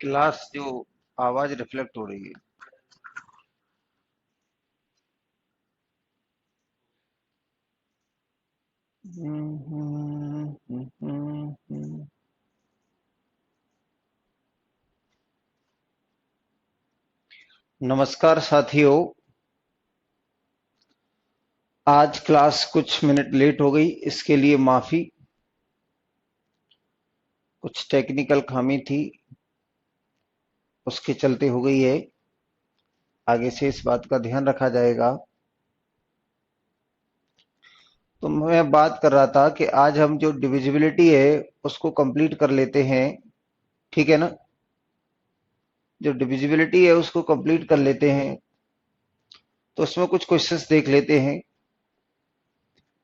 Class जो आवाज reflect हो रही है। नमस्कार साथियों, आज क्लास कुछ मिनट लेट हो गई, इसके लिए माफी। कुछ टेक्निकल खामी थी, उसके चलते हो गई है। आगे से इस बात का ध्यान रखा जाएगा। तो मैं बात कर रहा था कि आज हम जो डिविजिबिलिटी है उसको कंप्लीट कर लेते हैं, ठीक है ना। जो डिविजिबिलिटी है उसको कंप्लीट कर लेते हैं, तो उसमें कुछ क्वेश्चंस देख लेते हैं।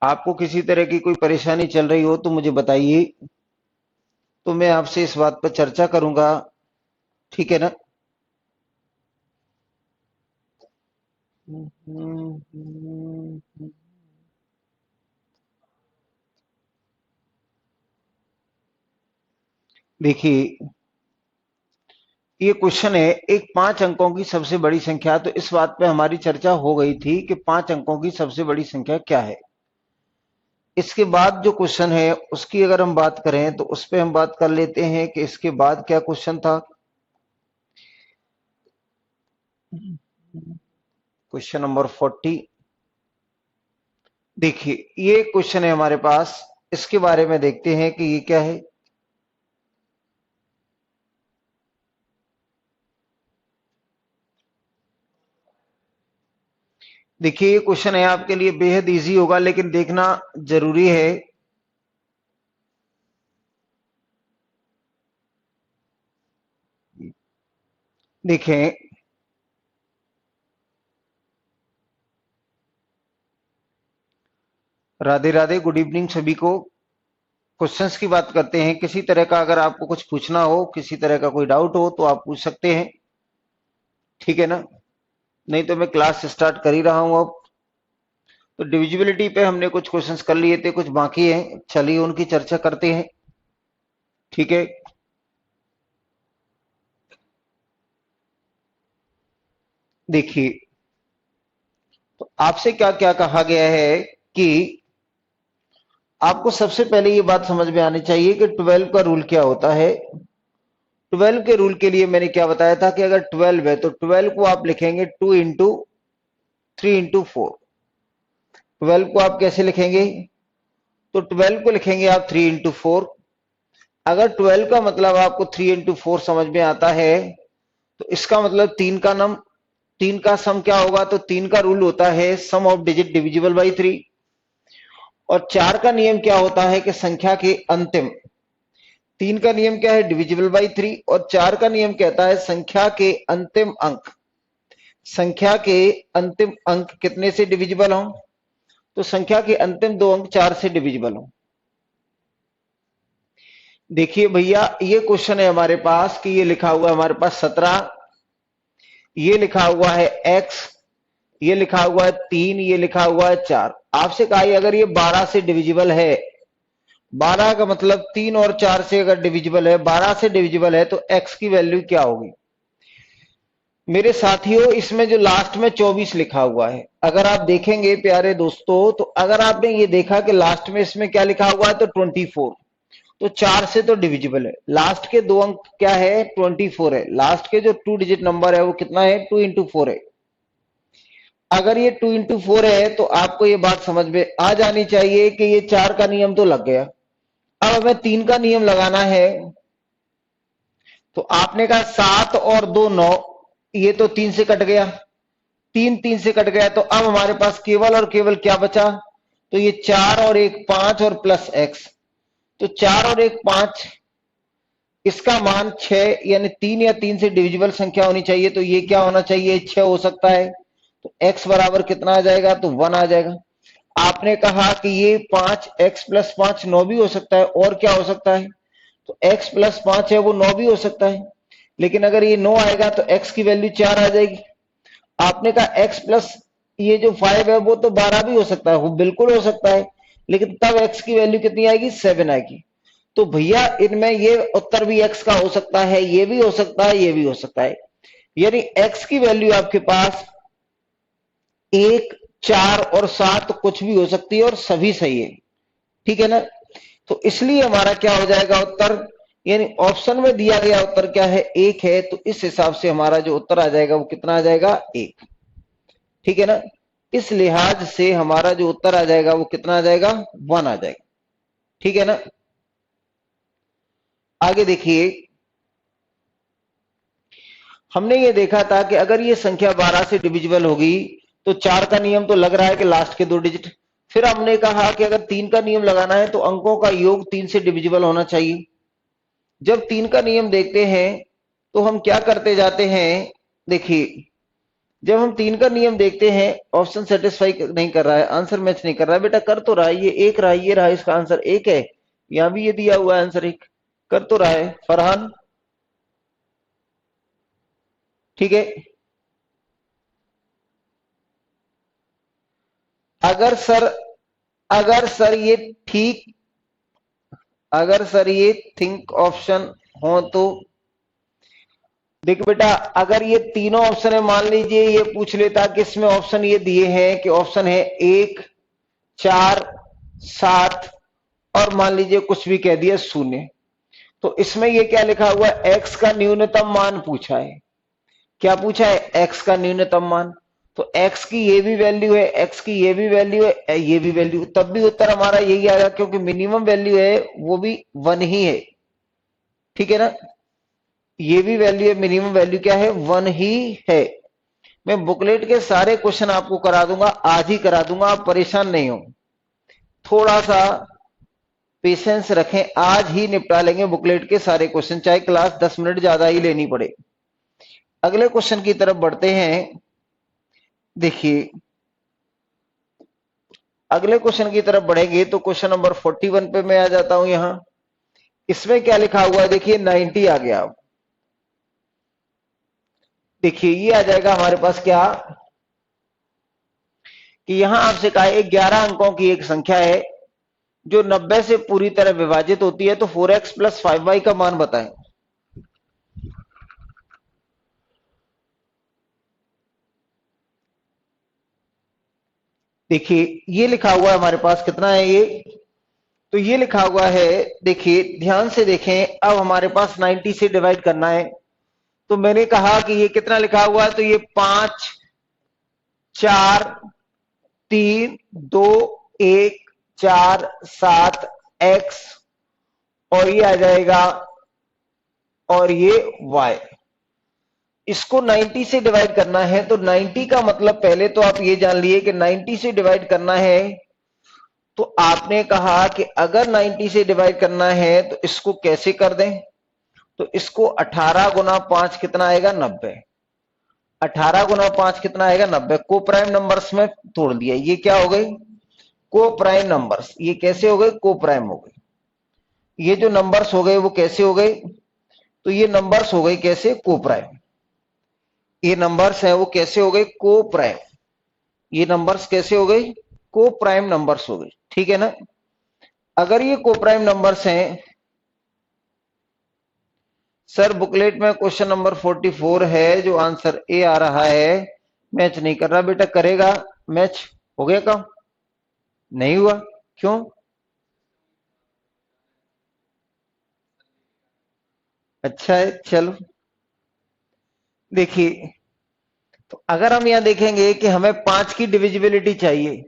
आपको किसी तरह की कोई परेशानी चल रही हो तो मुझे बताइए, तो मैं आपसे इस बात पर चर्चा करूंगा, ठीक है ना। देखिए, ये क्वेश्चन है, एक 5 अंकों की सबसे बड़ी संख्या। तो इस बात पे हमारी चर्चा हो गई थी कि 5 अंकों की सबसे बड़ी संख्या क्या है। इसके बाद जो क्वेश्चन है उसकी अगर हम बात करें तो उस पे हम बात कर लेते हैं कि इसके बाद क्या क्वेश्चन था। Question number 40। देखिए, ये क्वेश्चन है हमारे पास, इसके बारे में देखते हैं कि ये क्या है। देखिए, ये क्वेश्चन है आपके लिए बेहद इजी होगा, लेकिन देखना जरूरी है। देखें, राधे राधे, गुड इवनिंग सभी को। क्वेश्चंस की बात करते हैं। किसी तरह का अगर आपको कुछ पूछना हो, किसी तरह का कोई डाउट हो तो आप पूछ सकते हैं, ठीक है ना। नहीं तो मैं क्लास स्टार्ट कर ही रहा हूं अब। तो डिविजिबिलिटी पे हमने कुछ क्वेश्चंस कर लिए थे, कुछ बाकी हैं, चलिए उनकी चर्चा करते हैं, ठीक है। देखिए, तो आपसे क्या क्या कहा गया है कि आपको सबसे पहले ये बात समझ में आनी चाहिए कि 12 का रूल क्या होता है। 12 के रूल के लिए मैंने क्या बताया था कि अगर 12 है तो 12 को आप लिखेंगे 2 इंटू 3 इंटू 4। 12 को आप कैसे लिखेंगे? तो 12 को लिखेंगे आप 3 इंटू 4। अगर 12 का मतलब आपको 3 इंटू 4 समझ में आता है, तो इसका मतलब तीन का सम क्या होगा? तो 3 का रूल होता है सम ऑफ डिजिट डिविजिबल बाई 3। और 4 का नियम क्या होता है कि संख्या के अंतिम, 3 का नियम क्या है? Divisible by 3। और 4 का नियम कहता है संख्या के अंतिम अंक, संख्या के अंतिम अंक कितने से डिविजिबल हो? तो संख्या के अंतिम 2 अंक 4 से डिविजिबल हो। देखिए भैया, ये क्वेश्चन है हमारे पास कि ये लिखा हुआ है हमारे पास 17, ये लिखा हुआ है x, ये लिखा हुआ है 3, ये लिखा हुआ है 4। आपसे कहा अगर ये 12 से डिविजिबल है, 12 का मतलब 3 और 4 से अगर डिविजिबल है, 12 से डिविजिबल है, तो x की वैल्यू क्या होगी? मेरे साथियों, इसमें जो लास्ट में 24 लिखा हुआ है, अगर आप देखेंगे प्यारे दोस्तों, तो अगर आपने ये देखा कि लास्ट में इसमें क्या लिखा हुआ है, तो 24। तो 4 से तो डिविजिबल है। लास्ट के 2 अंक क्या है? 24 है। लास्ट के जो 2 डिजिट नंबर है वो कितना है? 2 इंटू 4 है। अगर ये 2 इंटू 4 है तो आपको ये बात समझ में आ जानी चाहिए कि ये 4 का नियम तो लग गया। अब हमें 3 का नियम लगाना है। तो आपने कहा 7 और 2 9, ये तो 3 से कट गया, 3 से कट गया। तो अब हमारे पास केवल और केवल क्या बचा? तो ये 4 और 1 5 और प्लस x। तो 4 और 1 5, इसका मान 6, यानी 3 या 3 से डिविजिबल संख्या होनी चाहिए। तो ये क्या होना चाहिए? 6 हो सकता है। तो x बराबर कितना आ जाएगा? तो 1 आ जाएगा। आपने कहा कि ये 5x प्लस 5 9 भी हो सकता है, और क्या हो सकता है? तो x प्लस 5 है वो 9 भी हो सकता है। लेकिन अगर ये 9 आएगा तो x की वैल्यू 4 आ जाएगी। आपने कहा x प्लस ये जो 5 है वो तो 12 भी हो सकता है, वो बिल्कुल हो सकता है, लेकिन तब x की वैल्यू कितनी आएगी? 7 आएगी। तो भैया इनमें ये उत्तर भी x का हो सकता है, ये भी हो सकता है, ये भी हो सकता है, यानी x की वैल्यू आपके पास 1, 4 और 7 कुछ भी हो सकती है और सभी सही है, ठीक है ना। तो इसलिए हमारा क्या हो जाएगा उत्तर, यानी ऑप्शन में दिया गया उत्तर क्या है, 1 है, तो इस हिसाब से हमारा जो उत्तर आ जाएगा वो कितना आ जाएगा, 1, ठीक है ना। इस लिहाज से हमारा जो उत्तर आ जाएगा वो कितना आ जाएगा, 1 आ जाएगा, ठीक है ना। आगे देखिए, हमने ये देखा था कि अगर ये संख्या 12 से डिविजिबल होगी तो 4 का नियम तो लग रहा है कि लास्ट के 2 डिजिट। फिर हमने कहा कि अगर 3 का नियम लगाना है तो अंकों का योग 3 से डिविजिबल होना चाहिए। जब 3 का नियम देखते हैं तो हम क्या करते जाते हैं, देखिए जब हम 3 का नियम देखते हैं, ऑप्शन सेटिस्फाई नहीं कर रहा है, आंसर मैच नहीं कर रहा है, बेटा कर तो रहा है, ये 1 रहा है, ये रहा, इसका आंसर 1 है, यहां भी ये दिया हुआ है आंसर 1, कर तो रहा है फरहान, ठीक है। अगर सर अगर सर ये ठीक अगर सर ये थिंक ऑप्शन हो तो देख बेटा, अगर ये तीनों ऑप्शन है, मान लीजिए ये पूछ लेता कि इसमें ऑप्शन ये दिए हैं कि ऑप्शन है 1, 4, 7 और मान लीजिए कुछ भी कह दिया 0, तो इसमें ये क्या लिखा हुआ है, एक्स का न्यूनतम मान पूछा है। क्या पूछा है, एक्स का न्यूनतम मान, तो एक्स की ये भी वैल्यू है, एक्स की ये भी वैल्यू है, ये भी वैल्यू, तब भी उत्तर हमारा यही आएगा क्योंकि मिनिमम वैल्यू है वो भी 1 ही है, ठीक है ना। ये भी वैल्यू है, मिनिमम वैल्यू क्या है, 1 ही है। मैं बुकलेट के सारे क्वेश्चन आपको करा दूंगा, आज ही करा दूंगा, आप परेशान नहीं हो, थोड़ा सा पेशेंस रखें, आज ही निपटा लेंगे बुकलेट के सारे क्वेश्चन, चाहे क्लास 10 मिनट ज्यादा ही लेनी पड़े। अगले क्वेश्चन की तरफ बढ़ते हैं। देखिए अगले क्वेश्चन की तरफ बढ़ेंगे तो क्वेश्चन नंबर 41 पे मैं आ जाता हूं। यहां इसमें क्या लिखा हुआ है, देखिए 90 आ गया। देखिए ये आ जाएगा हमारे पास क्या कि यहां आपसे कहा है 11 अंकों की एक संख्या है जो 90 से पूरी तरह विभाजित होती है, तो 4x + 5y का मान बताएं। देखिए ये लिखा हुआ है हमारे पास, कितना है ये, तो ये लिखा हुआ है, देखिए ध्यान से देखें, अब हमारे पास 90 से डिवाइड करना है, तो मैंने कहा कि ये कितना लिखा हुआ है, तो ये 5, 4, 3, 2, 1, 4, 7 x और ये आ जाएगा और ये y। इसको 90 से डिवाइड करना है, तो 90 का मतलब पहले तो आप ये जान लिए कि 90 से डिवाइड करना है, तो आपने कहा कि अगर 90 से डिवाइड करना है तो इसको कैसे कर दें, तो इसको 18 गुना 5 कितना आएगा, 90। 18 गुना 5 कितना आएगा, 90। को प्राइम नंबर्स में तोड़ दिया, ये क्या हो गई, को प्राइम नंबर्स। ये कैसे हो गए, को प्राइम हो गए। ये जो नंबर्स हो गए वो कैसे हो गए, तो ये नंबर्स हो गए कैसे, को प्राइम। ये नंबर्स है वो कैसे हो गए, को प्राइम। ये नंबर्स कैसे हो गए, को प्राइम नंबर्स हो गए, ठीक है ना। अगर ये को प्राइम नंबर्स हैं, सर बुकलेट में क्वेश्चन नंबर 44 है, जो आंसर ए आ रहा है, मैच नहीं कर रहा। बेटा करेगा, मैच हो गया काम, नहीं हुआ, क्यों, अच्छा है, चलो देखिए, तो अगर हम यहां देखेंगे कि हमें 5 की डिविजिबिलिटी चाहिए,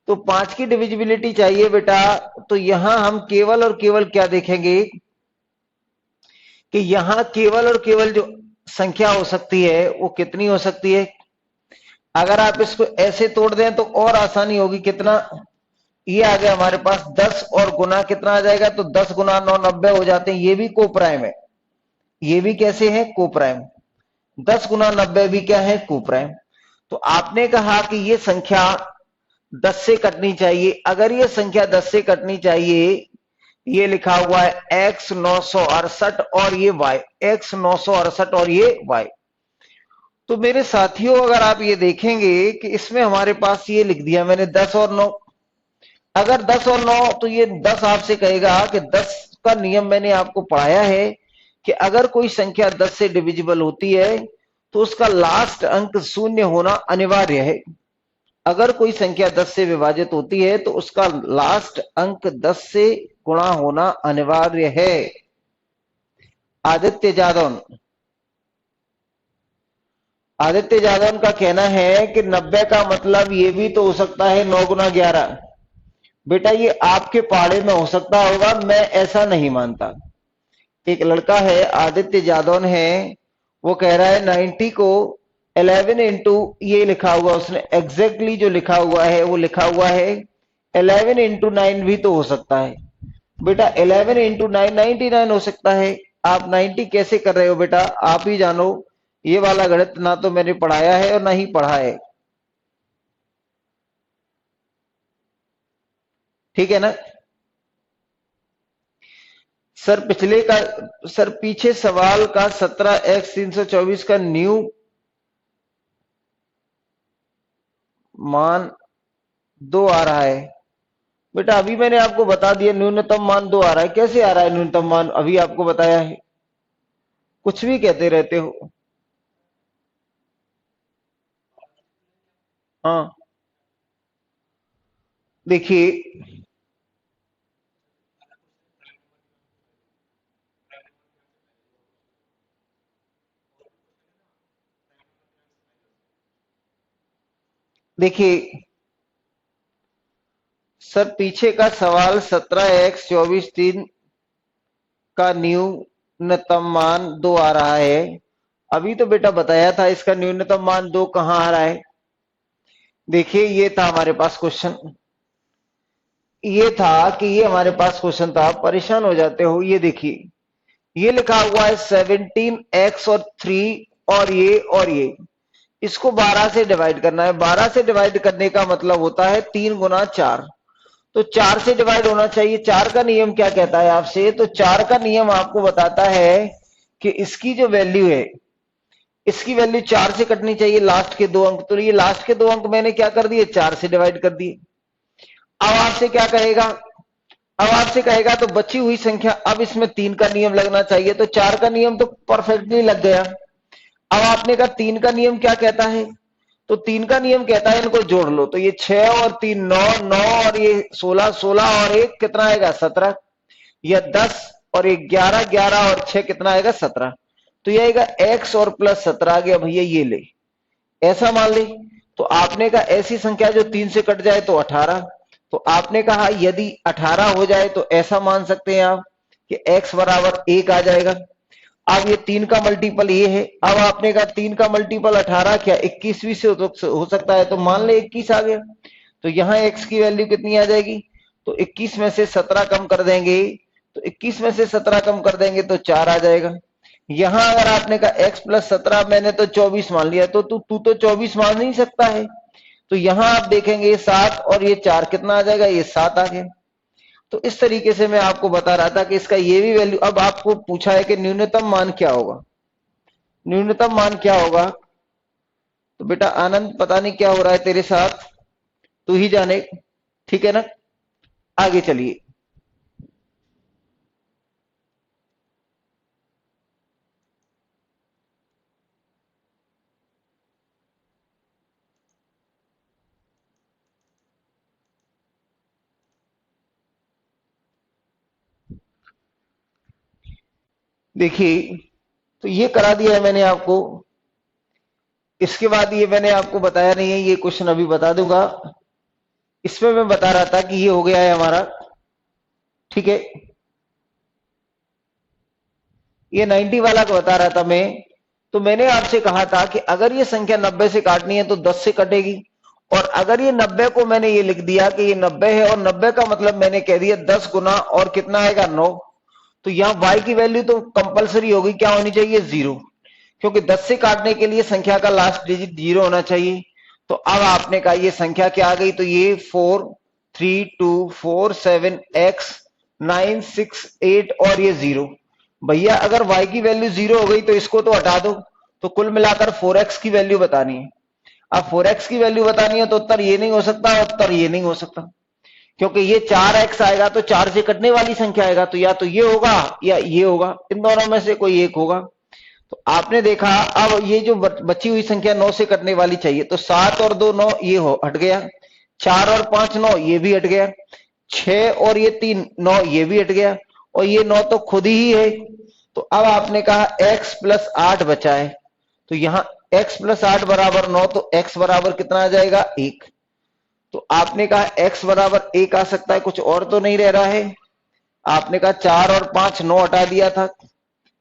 तो 5 की डिविजिबिलिटी चाहिए बेटा, तो यहां हम केवल और केवल क्या देखेंगे कि यहां केवल और केवल जो संख्या हो सकती है वो कितनी हो सकती है। अगर आप इसको ऐसे तोड़ दें तो और आसानी होगी, कितना, ये आ गया हमारे पास 10 और गुना कितना आ जाएगा, तो 10 गुना 9 90 हो जाते हैं, ये भी को प्राइम है, ये भी कैसे है, को प्राइम। 10 गुना 90 भी क्या है, को प्राइम। तो आपने कहा कि ये संख्या 10 से कटनी चाहिए। अगर ये संख्या 10 से कटनी चाहिए, ये लिखा हुआ है x 968 और ये y, x 968 और ये y। तो मेरे साथियों अगर आप ये देखेंगे कि इसमें हमारे पास ये लिख दिया मैंने 10 और 9। अगर 10 और 9, तो ये 10 आपसे कहेगा कि 10 का नियम मैंने आपको पढ़ाया है कि अगर कोई संख्या 10 से डिविजिबल होती है तो उसका लास्ट अंक 0 होना अनिवार्य है। अगर कोई संख्या 10 से विभाजित होती है तो उसका लास्ट अंक 10 से गुणा होना अनिवार्य है। आदित्य जादौन का कहना है कि 90 का मतलब ये भी तो हो सकता है 9 गुना 11। बेटा ये आपके पहाड़े में हो सकता होगा, मैं ऐसा नहीं मानता। एक लड़का है आदित्य जादौन है, वो कह रहा है 90 को 11 इंटू ये लिखा हुआ, उसने एग्जैक्टली जो लिखा हुआ है वो लिखा हुआ है 11 इंटू 9 भी तो हो सकता है। बेटा 11 इंटू 9 99 हो सकता है। आप 90 कैसे कर रहे हो बेटा, आप ही जानो। ये वाला गणित ना तो मैंने पढ़ाया है और ना ही पढ़ा है, ठीक है ना सर। सर पीछे सवाल का 17x 324 का न्यू मान 2 आ रहा है। बेटा अभी मैंने आपको बता दिया न्यूनतम मान 2 आ रहा है। कैसे आ रहा है न्यूनतम मान, अभी आपको बताया है। कुछ भी कहते रहते हो। हाँ देखिए, सर पीछे का सवाल 17x 24 3 का न्यूनतम मान 2 आ रहा है। अभी तो बेटा बताया था इसका न्यूनतम मान 2 कहां आ रहा है। देखिए ये था हमारे पास क्वेश्चन, ये हमारे पास क्वेश्चन था। परेशान हो जाते हो। ये देखिए ये लिखा हुआ है 17x और 3 और ये इसको 12 से डिवाइड करना है। 12 से डिवाइड करने का मतलब होता है 3 गुना 4, तो 4 से डिवाइड होना चाहिए। 4 का नियम क्या कहता है आपसे, तो 4 का नियम आपको बताता है कि इसकी जो वैल्यू है, इसकी वैल्यू 4 से कटनी चाहिए लास्ट के 2 अंक। तो ये लास्ट के 2 अंक मैंने क्या कर दिए, 4 से डिवाइड कर दिए। अब आपसे क्या कहेगा, अब आपसे कहेगा तो बची हुई संख्या, अब इसमें 3 का नियम लगना चाहिए। तो 4 का नियम तो परफेक्टली लग गया। अब आपने कहा 3 का नियम क्या कहता है, तो 3 का नियम कहता है इनको जोड़ लो। तो ये 6 और 3 9, 9 और ये 16, 16 और 1 कितना आएगा 17, या 10 और 1 11, 11 और 6 कितना आएगा 17। तो ये आएगा x और प्लस 17 आ गया भैया, ये ले ऐसा मान ले। तो आपने कहा ऐसी संख्या जो 3 से कट जाए तो 18। तो आपने कहा यदि 18 हो जाए तो ऐसा मान सकते हैं आप कि x बराबर 1 आ जाएगा। अब ये 3 का मल्टीपल ये है। अब आपने कहा 3 का मल्टीपल 18 क्या 21 भी से हो सकता है, तो मान ले 21 आ गया। तो यहां x की वैल्यू कितनी आ जाएगी, तो 21 में से 17 कम कर देंगे, तो 21 में से 17 कम कर देंगे तो 4 आ जाएगा। यहां अगर आपने कहा x प्लस 17, मैंने तो 24 मान लिया, तो तू तो 24 मान नहीं सकता है। तो यहां आप देखेंगे ये 7 और ये 4 कितना आ जाएगा, ये 7 आ गया। तो इस तरीके से मैं आपको बता रहा था कि इसका ये भी वैल्यू। अब आपको पूछा है कि न्यूनतम मान क्या होगा, न्यूनतम मान क्या होगा। तो बेटा आनंद पता नहीं क्या हो रहा है तेरे साथ, तू ही जाने, ठीक है ना। आगे चलिए। देखिए तो ये करा दिया है मैंने आपको। इसके बाद ये मैंने आपको बताया नहीं है, ये क्वेश्चन अभी बता दूंगा। इसमें मैं बता रहा था कि ये हो गया है हमारा, ठीक है। ये 90 वाला को बता रहा था मैं। तो मैंने आपसे कहा था कि अगर ये संख्या 90 से काटनी है तो 10 से कटेगी। और अगर ये 90 को मैंने ये लिख दिया कि ये 90 है, और 90 का मतलब मैंने कह दिया 10 गुना और कितना आएगा 9, तो यहां y की वैल्यू तो कंपलसरी होगी, क्या होनी चाहिए 0, क्योंकि 10 से काटने के लिए संख्या का लास्ट डिजिट 0 होना चाहिए। तो अब आपने कहा ये संख्या क्या आ गई, तो ये 4 3 2 4 7 x 9 6 8 और ये 0। भैया अगर y की वैल्यू 0 हो गई तो इसको तो हटा दो। तो कुल मिलाकर 4x की वैल्यू बतानी है। अब 4x की वैल्यू बतानी है तो उत्तर ये नहीं हो सकता, उत्तर ये नहीं हो सकता। क्योंकि ये 4x आएगा तो 4 से कटने वाली संख्या आएगा, तो या तो ये होगा या ये होगा, इन दोनों में से कोई एक होगा। तो आपने देखा अब ये जो बची हुई संख्या 9 से कटने वाली चाहिए, तो 7 और 2 9 ये हट गया, 4 और 5 9 ये भी हट गया, 6 और ये 3 9 ये भी हट गया, और ये 9 तो खुद ही है। तो अब आपने कहा x प्लस 8 बचा है, तो यहां x प्लस 8 बराबर 9, तो x बराबर कितना आ जाएगा 1। तो आपने कहा x बराबर 1 आ सकता है, कुछ और तो नहीं रह रहा है। आपने कहा 4 और 5 9 हटा दिया था,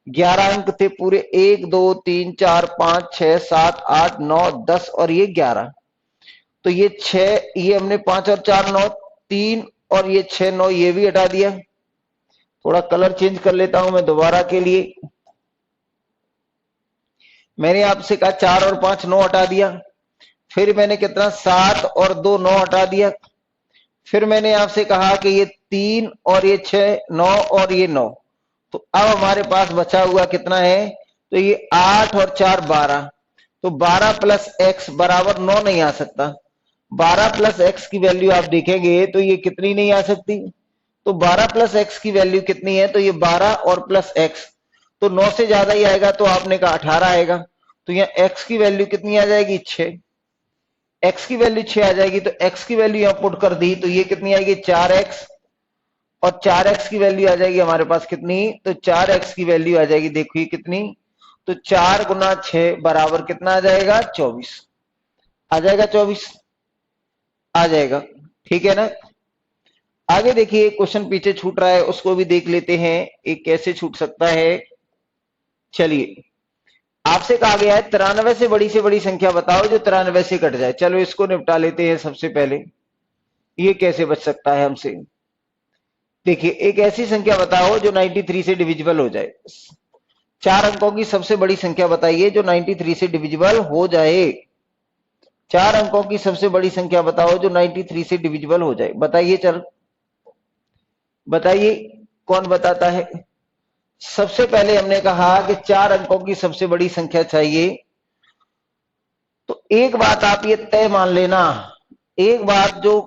11 अंक थे पूरे, 1 2 3 4 5 6 7 8 9 10 और ये 11। तो ये 6, ये हमने 5 और 4 9 3 और ये 6 9 ये भी हटा दिया। थोड़ा कलर चेंज कर लेता हूं मैं दोबारा के लिए। मैंने आपसे कहा 4 और 5 9 हटा दिया, फिर मैंने कितना 7 और 2 9 हटा दिया, फिर मैंने आपसे कहा कि ये 3 और ये 6 9 और ये 9। तो अब हमारे पास बचा हुआ कितना है, तो ये 8 और 4 12, तो 12 प्लस एक्स बराबर 9 नहीं आ सकता। 12 प्लस एक्स की वैल्यू आप देखेंगे तो ये कितनी नहीं आ सकती, तो 12 प्लस एक्स की वैल्यू कितनी है, तो ये 12 और प्लस एक्स, तो 9 से ज्यादा ही आएगा, तो आपने कहा 18 आएगा। तो यहाँ x की वैल्यू कितनी आ जाएगी 6, x की वैल्यू 6 आ जाएगी, तो x की वैल्यू यहां पुट कर दी, तो ये कितनी आएगी 4x, और 4x की वैल्यू आ जाएगी हमारे पास कितनी, तो 4x की वैल्यू आ जाएगी, देखो ये कितनी, तो 4 गुना 6 बराबर कितना आ जाएगा 24, आ जाएगा 24, आ जाएगा। ठीक है ना। आगे देखिए क्वेश्चन पीछे छूट रहा है, उसको भी देख लेते हैं एक कैसे छूट सकता है। चलिए, आपसे कहा गया है 93 से बड़ी संख्या बताओ जो 93 से कट जाए। चलो इसको निपटा लेते हैं सबसे पहले, ये कैसे बच सकता है हमसे। देखिए, एक ऐसी संख्या बताओ जो 93 से डिविजिबल हो जाए। 4 अंकों की सबसे बड़ी संख्या बताइए जो 93 से डिविजिबल हो जाए। 4 अंकों की सबसे बड़ी संख्या बताओ जो 93 से डिविजिबल हो जाए। बताइए, चल बताइए कौन बताता है। सबसे पहले हमने कहा कि 4 अंकों की सबसे बड़ी संख्या चाहिए, तो एक बात आप ये तय मान लेना, एक बात जो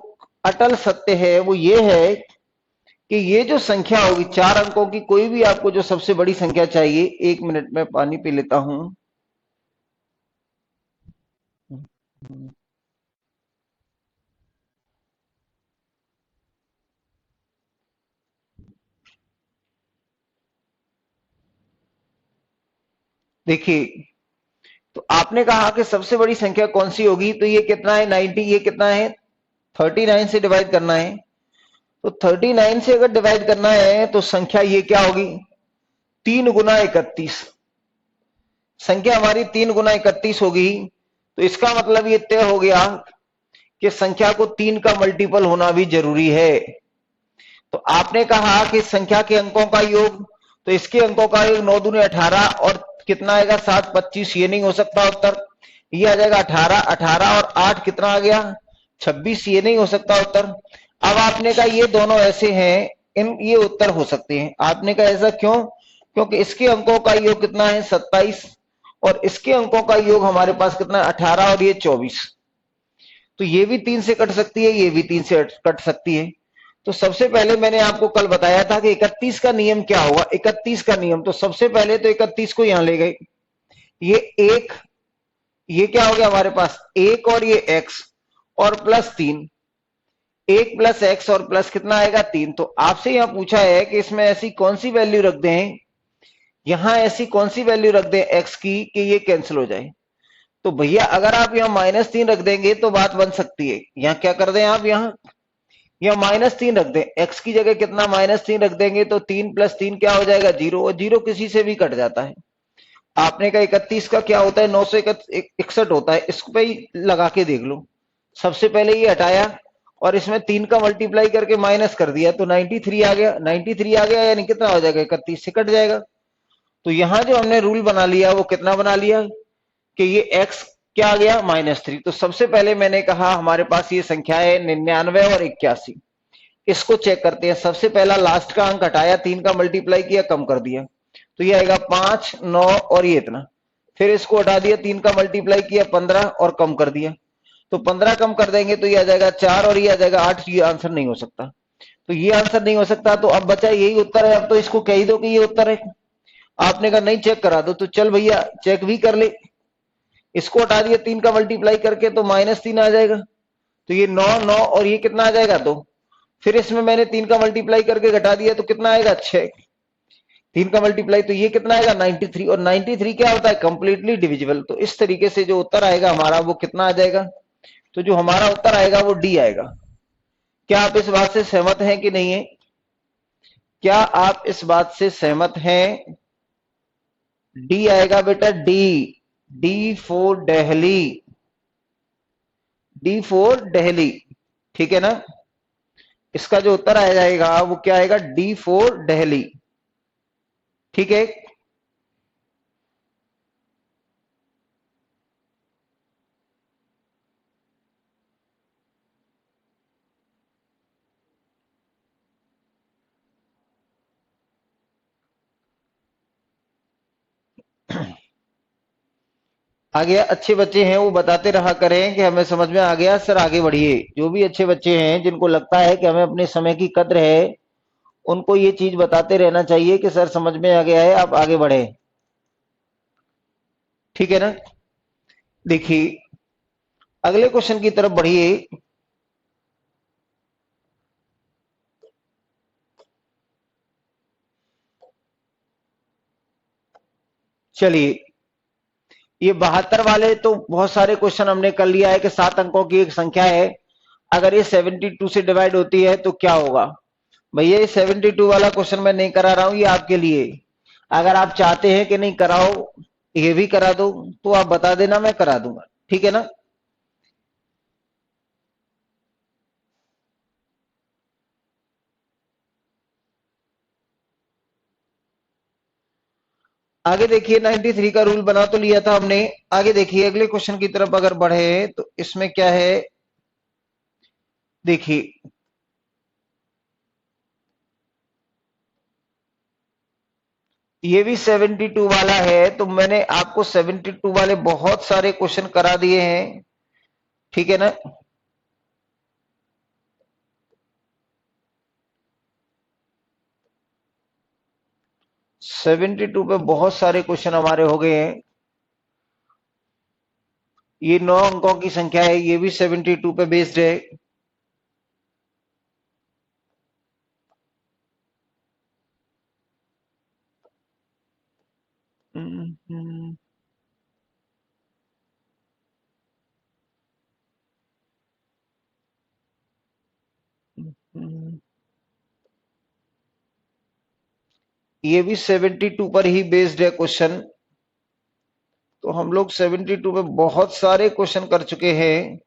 अटल सत्य है वो ये है कि ये जो संख्या होगी 4 अंकों की, कोई भी आपको जो सबसे बड़ी संख्या चाहिए, 1 मिनट में पानी पी लेता हूं। देखिए, तो आपने कहा कि सबसे बड़ी संख्या कौन सी होगी, तो ये कितना है 90, ये कितना है 39 से डिवाइड करना है। तो 39 से अगर डिवाइड करना है तो संख्या ये क्या होगी 3 गुना 31, संख्या हमारी 3 गुना 31 होगी। तो इसका मतलब ये तय हो गया कि संख्या को 3 का मल्टीपल होना भी जरूरी है। तो आपने कहा कि संख्या के अंकों का योग, तो इसके अंकों का योग 9 दूनी 18 और कितना आएगा 7 25, ये नहीं हो सकता उत्तर, ये आ जाएगा 18, 18 और 8 कितना आ गया 26, ये नहीं हो सकता उत्तर। अब आपने कहा ये दोनों ऐसे हैं, इन ये उत्तर हो सकते हैं। आपने कहा ऐसा क्यों, क्योंकि इसके अंकों का योग कितना है 27 और इसके अंकों का योग हमारे पास कितना है 18 और ये 24, तो ये भी 3 से कट सकती है, ये भी 3 से कट सकती है। तो सबसे पहले मैंने आपको कल बताया था कि 31 का नियम क्या होगा। 31 का नियम, तो सबसे पहले तो 31 को यहां ले गए, ये एक, ये क्या हो गया हमारे पास 1 और ये x और प्लस 3, 1 प्लस एक्स और प्लस कितना आएगा 3। तो आपसे यहां पूछा है कि इसमें ऐसी कौन सी वैल्यू रख दें, यहां ऐसी कौन सी वैल्यू रख दें x की कि ये कैंसिल हो जाए। तो भैया अगर आप यहाँ -3 रख देंगे तो बात बन सकती है। यहाँ क्या कर दें आप, यहाँ -3 रख दें, x की जगह कितना -3 रख देंगे, तो 3 + 3 क्या हो जाएगा 0, और 0 किसी से भी कट जाता है। आपने कहा 31 का क्या होता है 9 से 61 होता है, इस पे ही लगा के देख लो। सबसे पहले ये हटाया और इसमें 3 का मल्टीप्लाई करके माइनस कर दिया, तो 93 आ गया, 93 आ गया, यानी कितना हो जाएगा 31 से कट जाएगा। तो यहां जो हमने रूल बना लिया वो कितना बना लिया कि ये x क्या आ गया -3। तो सबसे पहले मैंने कहा हमारे पास ये संख्या है 99 और 81, इसको चेक करते हैं। सबसे पहला लास्ट का अंक हटाया, 3 का मल्टीप्लाई किया, कम कर दिया, तो ये आएगा 5 9 और ये इतना, फिर इसको हटा दिया, 3 का मल्टीप्लाई किया 15 और कम कर दिया, तो 15 कम कर देंगे तो ये आ जाएगा 4 और ये आ जाएगा 8। ये आंसर नहीं हो सकता, तो ये आंसर नहीं हो सकता। तो अब बचा यही उत्तर है। अब तो इसको कह ही दो कि ये उत्तर है। आपने कहा नहीं चेक करा दो, तो चल भैया चेक भी कर ले। इसको हटा दिया 3 का मल्टीप्लाई करके तो -3 आ जाएगा। तो ये 9 9 और ये कितना आ जाएगा 2। फिर इसमें मैंने 3 का मल्टीप्लाई करके घटा दिया तो कितना आएगा 6। 3 का मल्टीप्लाई तो ये कितना आएगा 93। और 93 क्या होता है कंप्लीटली डिविजिबल। तो इस तरीके से जो उत्तर आएगा हमारा वो कितना आ जाएगा। तो जो हमारा उत्तर आएगा वो डी आएगा। क्या आप इस बात से सहमत हैं कि नहीं है? क्या आप इस बात से सहमत हैं? डी आएगा बेटा, D. D for Delhi, D for Delhi. ठीक है ना? इसका जो उत्तर आ जाएगा वो क्या आएगा, डी फॉर दिल्ली। ठीक है। आगे अच्छे बच्चे हैं वो बताते रहा करें कि हमें समझ में आ गया सर, आगे बढ़िए। जो भी अच्छे बच्चे हैं जिनको लगता है कि हमें अपने समय की कद्र है, उनको ये चीज बताते रहना चाहिए कि सर समझ में आ गया है, आप आगे बढ़े। ठीक है ना? देखिए अगले क्वेश्चन की तरफ बढ़िए। चलिए, ये 72 वाले तो बहुत सारे क्वेश्चन हमने कर लिया है कि 7 अंकों की एक संख्या है, अगर ये 72 से डिवाइड होती है तो क्या होगा। भैया ये 72 वाला क्वेश्चन मैं नहीं करा रहा हूं, ये आपके लिए। अगर आप चाहते हैं कि नहीं कराओ, ये भी करा दो, तो आप बता देना, मैं करा दूंगा। ठीक है ना? आगे देखिए 93 का रूल बना तो लिया था हमने। आगे देखिए अगले क्वेश्चन की तरफ अगर बढ़े तो इसमें क्या है, देखिए ये भी 72 वाला है। तो मैंने आपको 72 वाले बहुत सारे क्वेश्चन करा दिए हैं। ठीक है ना? 72 पे बहुत सारे क्वेश्चन हमारे हो गए हैं। ये 9 अंकों की संख्या है, ये भी 72 पे बेस्ड है। ये भी 72 पर ही बेस्ड है क्वेश्चन। तो हम लोग 72 पे बहुत सारे क्वेश्चन कर चुके हैं,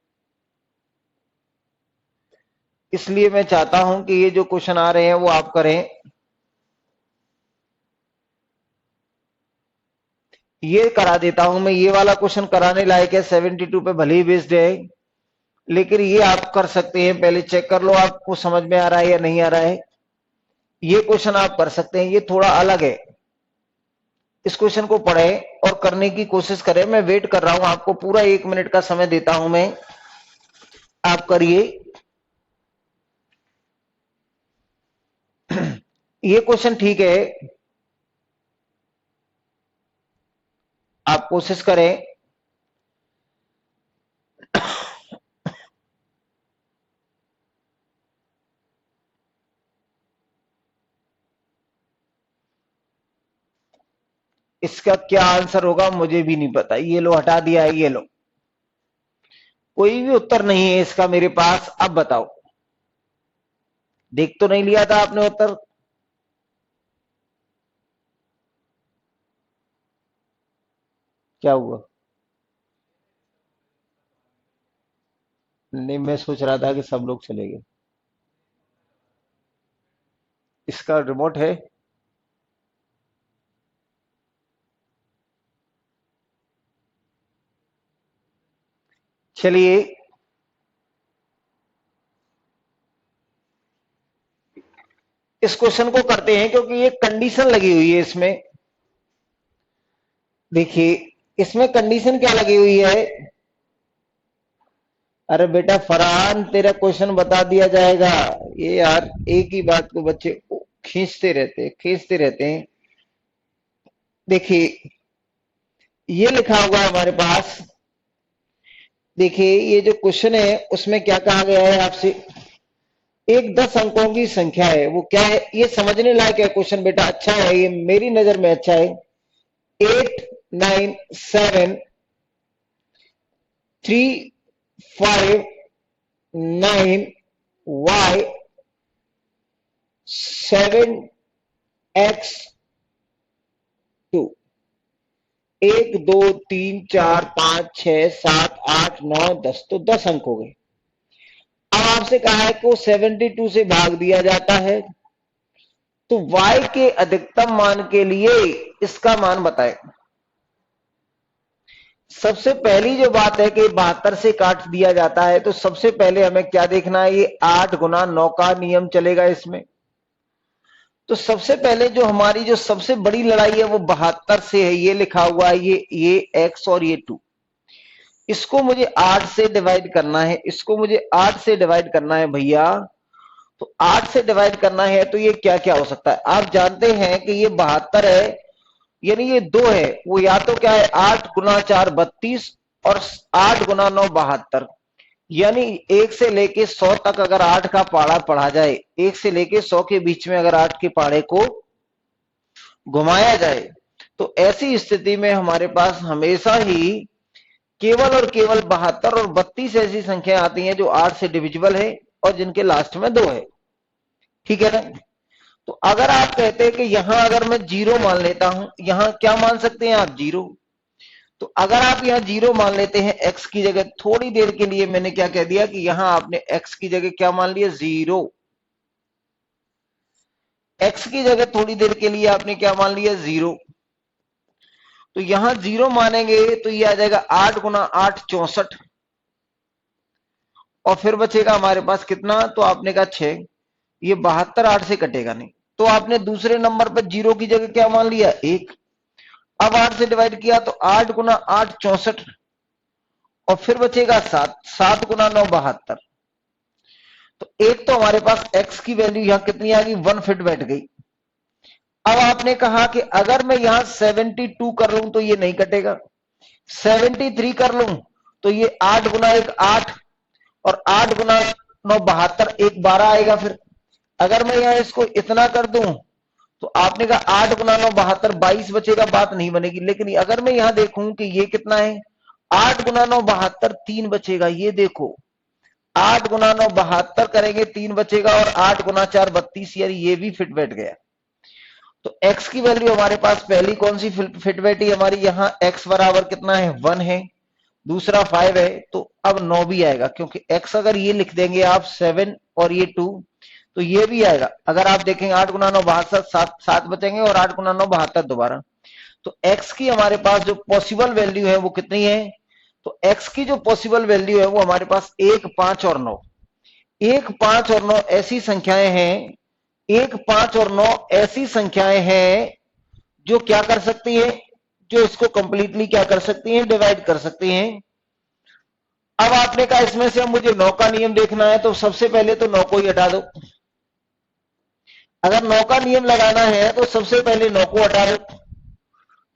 इसलिए मैं चाहता हूं कि ये जो क्वेश्चन आ रहे हैं वो आप करें। ये करा देता हूं मैं, ये वाला क्वेश्चन कराने लायक है, 72 पे भले ही बेस्ड है, लेकिन ये आप कर सकते हैं। पहले चेक कर लो आपको समझ में आ रहा है या नहीं आ रहा है। ये क्वेश्चन आप कर सकते हैं, ये थोड़ा अलग है। इस क्वेश्चन को पढ़ें और करने की कोशिश करें। मैं वेट कर रहा हूं, आपको पूरा 1 मिनट का समय देता हूं मैं, आप करिए। ये क्वेश्चन ठीक है, आप कोशिश करें। इसका क्या आंसर होगा मुझे भी नहीं पता। ये लो हटा दिया है, ये लो, कोई भी उत्तर नहीं है इसका मेरे पास। अब बताओ, देख तो नहीं लिया था आपने उत्तर? क्या हुआ? नहीं, मैं सोच रहा था कि सब लोग चले गए। इसका रिमोट है? चलिए इस क्वेश्चन को करते हैं, क्योंकि ये कंडीशन लगी हुई है इसमें। देखिए इसमें कंडीशन क्या लगी हुई है, अरे बेटा फरहान, तेरा क्वेश्चन बता दिया जाएगा। ये यार एक ही बात को बच्चे खींचते रहते हैं। देखिए ये लिखा हुआ है हमारे पास। देखिए ये जो क्वेश्चन है उसमें क्या कहा गया है आपसे, एक 10 अंकों की संख्या है, वो क्या है, ये समझने लायक है क्वेश्चन बेटा, अच्छा है, ये मेरी नजर में अच्छा है। 8 9 7 3 5 9 y 7x2। 1 2 3 4 5 6 7 8 9 10, तो 10 अंक हो गए। अब आपसे कहा है को 72 से भाग दिया जाता है, तो y के अधिकतम मान के लिए इसका मान बताएं। सबसे पहली जो बात है कि 72 से काट दिया जाता है, तो सबसे पहले हमें क्या देखना है, ये 8 गुना 9 का नियम चलेगा इसमें। तो सबसे पहले जो हमारी जो सबसे बड़ी लड़ाई है वो 72 से है, ये लिखा हुआ है, ये x और ये 2, इसको मुझे 8 से डिवाइड करना है, इसको मुझे 8 से डिवाइड करना है भैया। तो 8 से डिवाइड करना है तो ये क्या क्या हो सकता है, आप जानते हैं कि ये 72 है, यानी ये 2 है, वो या तो क्या है 8 गुना 4 32 और 8 गुना 9 72, यानी 1 से लेके 100 तक अगर 8 का पाड़ा पढ़ा जाए, 1 से लेके 100 के बीच में अगर 8 के पाड़े को घुमाया जाए, तो ऐसी स्थिति में हमारे पास हमेशा ही केवल और केवल 72 और 32 ऐसी संख्या आती हैं जो 8 से डिविजिबल है और जिनके लास्ट में 2 है। ठीक है ना। तो अगर आप कहते हैं कि यहां अगर मैं 0 मान लेता हूं, यहां क्या मान सकते हैं आप 0, तो अगर आप यहां 0 मान लेते हैं x की जगह, थोड़ी देर के लिए मैंने क्या कह दिया कि यहां आपने x की जगह क्या मान लिया 0, x की जगह थोड़ी देर के लिए आपने क्या मान लिया 0, तो यहां 0 मानेंगे तो ये आ जाएगा 8 गुना 8 64, और फिर बचेगा हमारे पास कितना, तो आपने कहा 6, ये 72 8 से कटेगा नहीं, तो आपने दूसरे नंबर पर 0 की जगह क्या मान लिया 1। अब 8 से डिवाइड किया तो 8 गुना 8 64, और फिर बचेगा 7, 7 गुना 9 72। तो एक तो हमारे पास x की वैल्यू यहां कितनी आ गई 1 फिट बैठ गई। अब आपने कहा कि अगर मैं यहां 72 कर लूं तो ये नहीं कटेगा, 73 कर लूं तो ये 8 गुना 1 8, और 8 गुना 9 72, 1 12 आएगा। फिर अगर मैं यहां इसको इतना कर दूं तो आपने कहा 8 गुना 9 72 22 बचेगा, बात नहीं बनेगी। लेकिन अगर मैं यहां देखूं कि ये कितना है 8 गुना 9 72 3 बचेगा, ये देखो 8 गुना 9 72 करेंगे 3 बचेगा, और 8 गुना 4 32, यानी ये भी फिट बैठ गया। तो x की वैल्यू हमारे पास पहली कौन सी फिट बैठी हमारी, यहां x बराबर कितना है 1 है, दूसरा 5 है, तो अब 9 भी आएगा, क्योंकि x अगर ये लिख देंगे आप 7 और ये 2 तो ये भी आएगा। अगर आप देखेंगे 8 गुना 9 72, 7 बचेंगे, और 8 गुना 9 72 दोबारा। तो x की हमारे पास जो पॉसिबल वैल्यू है वो कितनी है, तो x की जो पॉसिबल वैल्यू है वो हमारे पास 1 5 और 9, 1 5 और 9 ऐसी संख्याएं हैं, 1 5 और 9 ऐसी संख्याएं हैं जो क्या कर सकती हैं, जो इसको कंप्लीटली क्या कर सकती हैं, डिवाइड कर सकती हैं। अब आपने कहा इसमें से मुझे 9 का नियम देखना है, तो सबसे पहले तो 9 को ही हटा दो। अगर 9 का नियम लगाना है तो सबसे पहले 9 को हटा दो।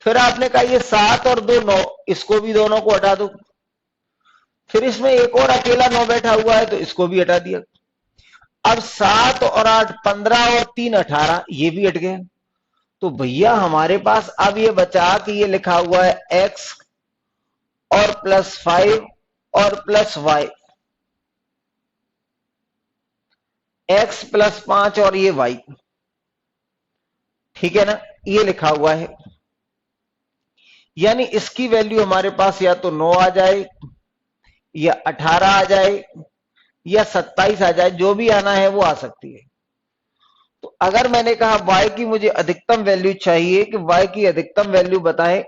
फिर आपने कहा ये 7 और 2 9, इसको भी दोनों को हटा दो। फिर इसमें एक और अकेला 9 बैठा हुआ है तो इसको भी हटा दिया। अब 7 और 8 15 और 3 18, ये भी हट गए। तो भैया हमारे पास अब ये बचा कि ये लिखा हुआ है x और +5 और +y, x +5 और ये y, ठीक है ना, ये लिखा हुआ है। यानी इसकी वैल्यू हमारे पास या तो 9 आ जाए, या 18 आ जाए, या 27 आ जाए, जो भी आना है वो आ सकती है। तो अगर मैंने कहा y की मुझे अधिकतम वैल्यू चाहिए कि y की अधिकतम वैल्यू बताएं,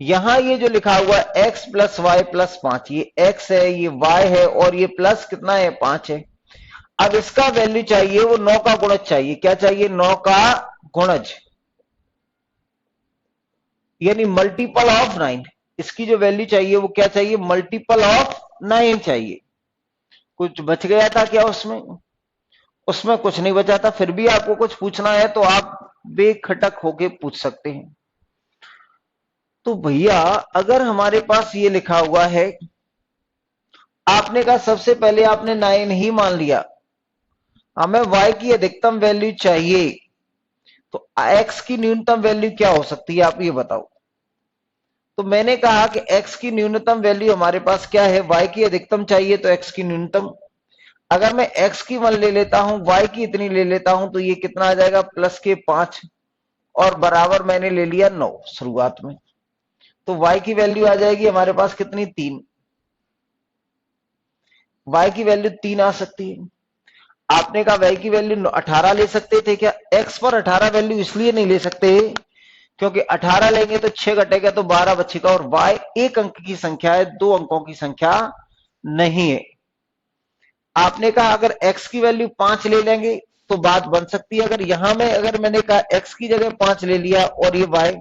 यहां ये जो लिखा हुआ x + y + 5, ये x है, ये y है, और ये प्लस कितना है 5 है। अब इसका वैल्यू चाहिए वो 9 का गुणज चाहिए, क्या चाहिए 9 का गुणज, यानी मल्टीपल ऑफ 9। इसकी जो वैल्यू चाहिए वो क्या चाहिए, मल्टीपल ऑफ 9 चाहिए। कुछ बच गया था क्या उसमें? उसमें कुछ नहीं बचा था। फिर भी आपको कुछ पूछना है तो आप बेखटक होके पूछ सकते हैं। तो भैया अगर हमारे पास ये लिखा हुआ है, आपने कहा सबसे पहले आपने 9 ही मान लिया, हमें y की अधिकतम वैल्यू चाहिए, तो x की न्यूनतम वैल्यू क्या हो सकती है आप ये बताओ। तो मैंने कहा कि x की न्यूनतम वैल्यू हमारे पास क्या है, y की अधिकतम चाहिए तो x की न्यूनतम। अगर मैं x की 1 ले लेता हूं, y की इतनी ले लेता हूं, तो ये कितना आ जाएगा, प्लस के 5 और बराबर मैंने ले लिया 9 शुरुआत में। तो y की वैल्यू आ जाएगी हमारे पास कितनी, 3। y की वैल्यू 3 आ सकती है। आपने कहा y की वैल्यू 18 ले सकते थे क्या? x पर 18 वैल्यू इसलिए नहीं ले सकते क्योंकि 18 लेंगे तो 6 घटेगा तो 12 बचेगा, और y एक अंक की संख्या है, 2 अंकों की संख्या नहीं है। आपने कहा अगर x की वैल्यू 5 ले लेंगे तो बात बन सकती है। अगर यहां में अगर मैंने कहा x की जगह 5 ले लिया और ये y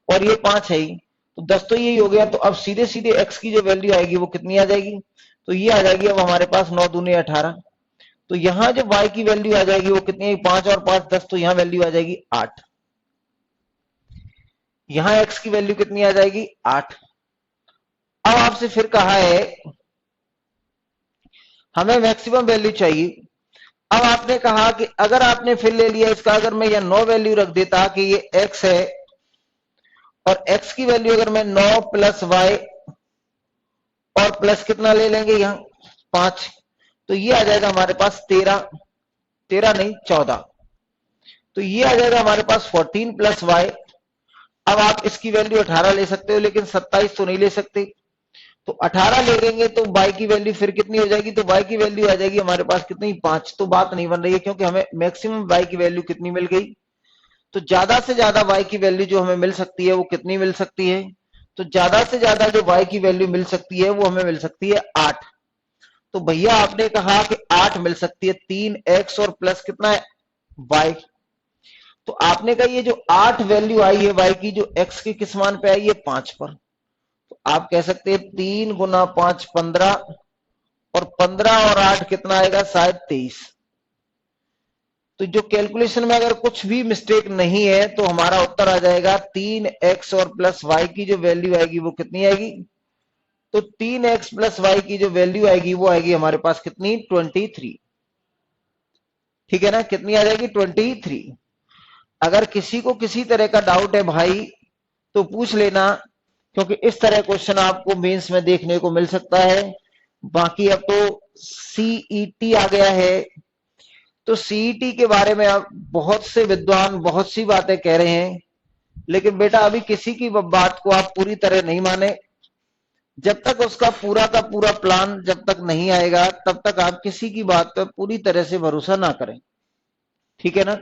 और ये 5 है ही, तो 10 तो यही हो गया। तो अब सीधे सीधे x की जो वैल्यू आएगी वो कितनी आ जाएगी, तो ये आ जाएगी अब हमारे पास 9 दूनी 18। तो यहां जो y की वैल्यू आ जाएगी वो कितनी है, 5 और 5 10, तो यहां वैल्यू आ जाएगी 8। यहां x की वैल्यू कितनी आ जाएगी, 8। अब आपसे फिर कहा है हमें मैक्सिमम वैल्यू चाहिए। अब आपने कहा कि अगर आपने फिर ले लिया इसका, अगर मैं यह 9 वैल्यू रख देता कि ये x है और x की वैल्यू अगर मैं 9 प्लस y और प्लस कितना ले लेंगे यहां 5, तो ये आ जाएगा हमारे पास 13 नहीं 14। तो ये आ जाएगा हमारे पास 14 प्लस y। अब आप इसकी वैल्यू 18 ले सकते हो लेकिन 27 तो नहीं ले सकते, तो 18 ले लेंगे तो y की वैल्यू फिर कितनी हो जाएगी, तो y की वैल्यू आ जाएगी हमारे पास कितनी, 5। तो बात नहीं बन रही है क्योंकि हमें मैक्सिमम y की वैल्यू कितनी मिल गई। तो ज्यादा से ज्यादा y की वैल्यू जो हमें मिल सकती है वो कितनी मिल सकती है, तो ज्यादा से ज्यादा जो y की वैल्यू मिल सकती है वो हमें मिल सकती है 8। तो भैया आपने कहा कि 8 मिल सकती है, 3x और प्लस कितना है y। तो आपने कहा ये जो 8 वैल्यू आई है y की, जो x की किस मान पे आई है, 5 पर। तो आप कह सकते हैं 3 गुना 5 15, और 15 और 8 कितना आएगा, शायद 23। तो जो कैलकुलेशन में अगर कुछ भी मिस्टेक नहीं है तो हमारा उत्तर आ जाएगा 3x और प्लस y की जो वैल्यू आएगी वो कितनी आएगी, तो 3x प्लस y की जो वैल्यू आएगी वो आएगी हमारे पास कितनी, 23। ठीक है ना, कितनी आ जाएगी, 23। अगर किसी को किसी तरह का डाउट है भाई तो पूछ लेना, क्योंकि इस तरह क्वेश्चन आपको मेंस में देखने को मिल सकता है। बाकी अब तो सीईटी आ गया है, तो सीईटी के बारे में अब बहुत से विद्वान बहुत सी बातें कह रहे हैं, लेकिन बेटा अभी किसी की बात को आप पूरी तरह नहीं माने। जब तक उसका पूरा का पूरा प्लान जब तक नहीं आएगा तब तक आप किसी की बात पर पूरी तरह से भरोसा ना करें, ठीक है ना।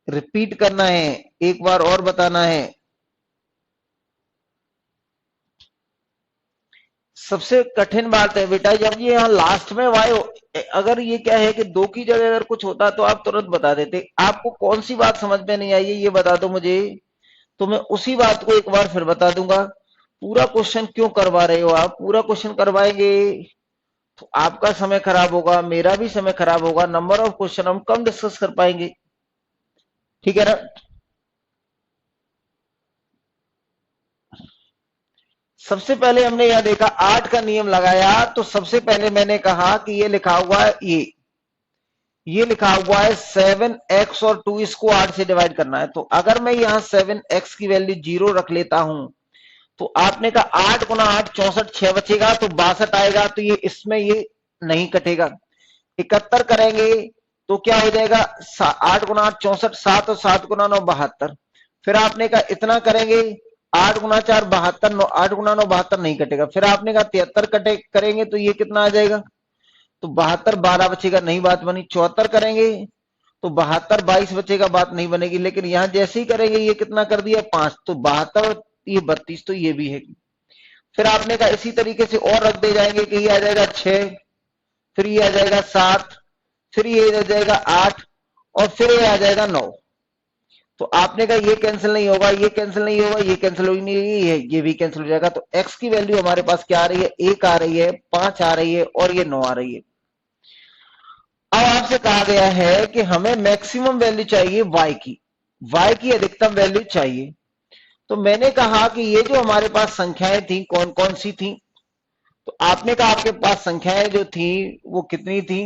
रिपीट करना है, एक बार और बताना है। सबसे कठिन बात है बेटा जब ये यहाँ लास्ट में वाई, अगर ये क्या है कि 2 की जगह अगर कुछ होता तो आप तुरंत बता देते। आपको कौन सी बात समझ में नहीं आई है ये बता दो मुझे, तो मैं उसी बात को एक बार फिर बता दूंगा। पूरा क्वेश्चन क्यों करवा रहे हो आप, पूरा क्वेश्चन करवाएंगे तो आपका समय खराब होगा, मेरा भी समय खराब होगा, नंबर ऑफ क्वेश्चन हम कम डिस्कस कर पाएंगे, ठीक है ना। सबसे पहले हमने यह देखा 8 का नियम लगाया, तो सबसे पहले मैंने कहा कि ये लिखा हुआ है, ये लिखा हुआ है 7x और 2 इसको 8 से डिवाइड करना है। तो अगर मैं यहां 7x की वैल्यू 0 रख लेता हूं, तो आपने कहा 8 गुना 8 64, 6 बचेगा तो 62 आएगा, तो ये इसमें ये नहीं कटेगा। 71 करेंगे तो क्या हो जाएगा, 8 गुना 8 64, 7 और 7 गुना 9 72। फिर आपने कहा इतना करेंगे 8 गुना 4 72, 9 8 गुना 9 72 नहीं कटेगा। फिर आपने कहा 73 कटे करेंगे तो ये कितना आ जाएगा, तो 72 12 बचेगा, नहीं बात बनी। 74 करेंगे तो 72 22 बचेगा, बात नहीं बनेगी। लेकिन यहां जैसे ही करेंगे ये कितना कर दिया 5, तो 72 ये 32, तो ये भी है। फिर आपने कहा इसी तरीके से और रख दे जाएंगे कि ये आ जाएगा 6, फिर ये आ जाएगा 7, फिर ये आ जाएगा 8 और फिर ये आ जाएगा 9। तो आपने कहा ये कैंसिल नहीं होगा, ये कैंसिल नहीं होगा, ये कैंसिल हो नहीं, ये भी कैंसिल हो जाएगा। तो x की वैल्यू हमारे पास क्या आ रही है, 1 आ रही है, 5 आ रही है और ये 9 आ रही है। अब आपसे कहा गया है कि हमें मैक्सिमम वैल्यू चाहिए y की अधिकतम वैल्यू चाहिए। तो मैंने कहा कि ये जो हमारे पास संख्याएं थी कौन कौन सी थी, तो आपने कहा आपके पास संख्याएं जो थी वो कितनी थी,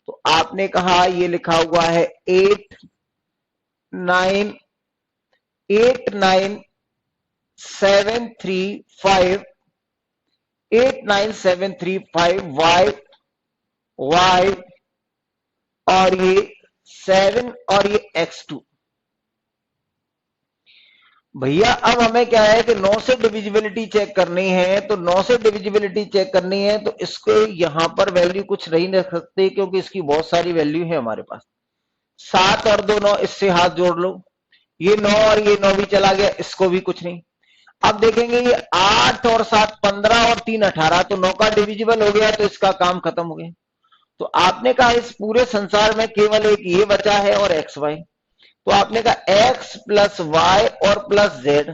तो आपने कहा ये लिखा हुआ है 8 9 8 9 7 3 5 8 9 7 3 5 y और ये 7 और ये x2। भैया अब हमें क्या है कि 9 से डिविजिबिलिटी चेक करनी है, तो 9 से डिविजिबिलिटी चेक करनी है तो इसको यहां पर वैल्यू कुछ नहीं रख सकते क्योंकि इसकी बहुत सारी वैल्यू है हमारे पास। 7 और 2 9, इससे हाथ जोड़ लो, ये 9 और ये 9 भी चला गया, इसको भी कुछ नहीं। अब देखेंगे ये 8 और 7 15 और 3 18, तो 9 का डिविजिबल हो गया, तो इसका काम खत्म हो गया। तो आपने कहा इस पूरे संसार में केवल एक ये बचा है और एक्स वाई, तो आपने कहा x प्लस वाई और प्लस जेड,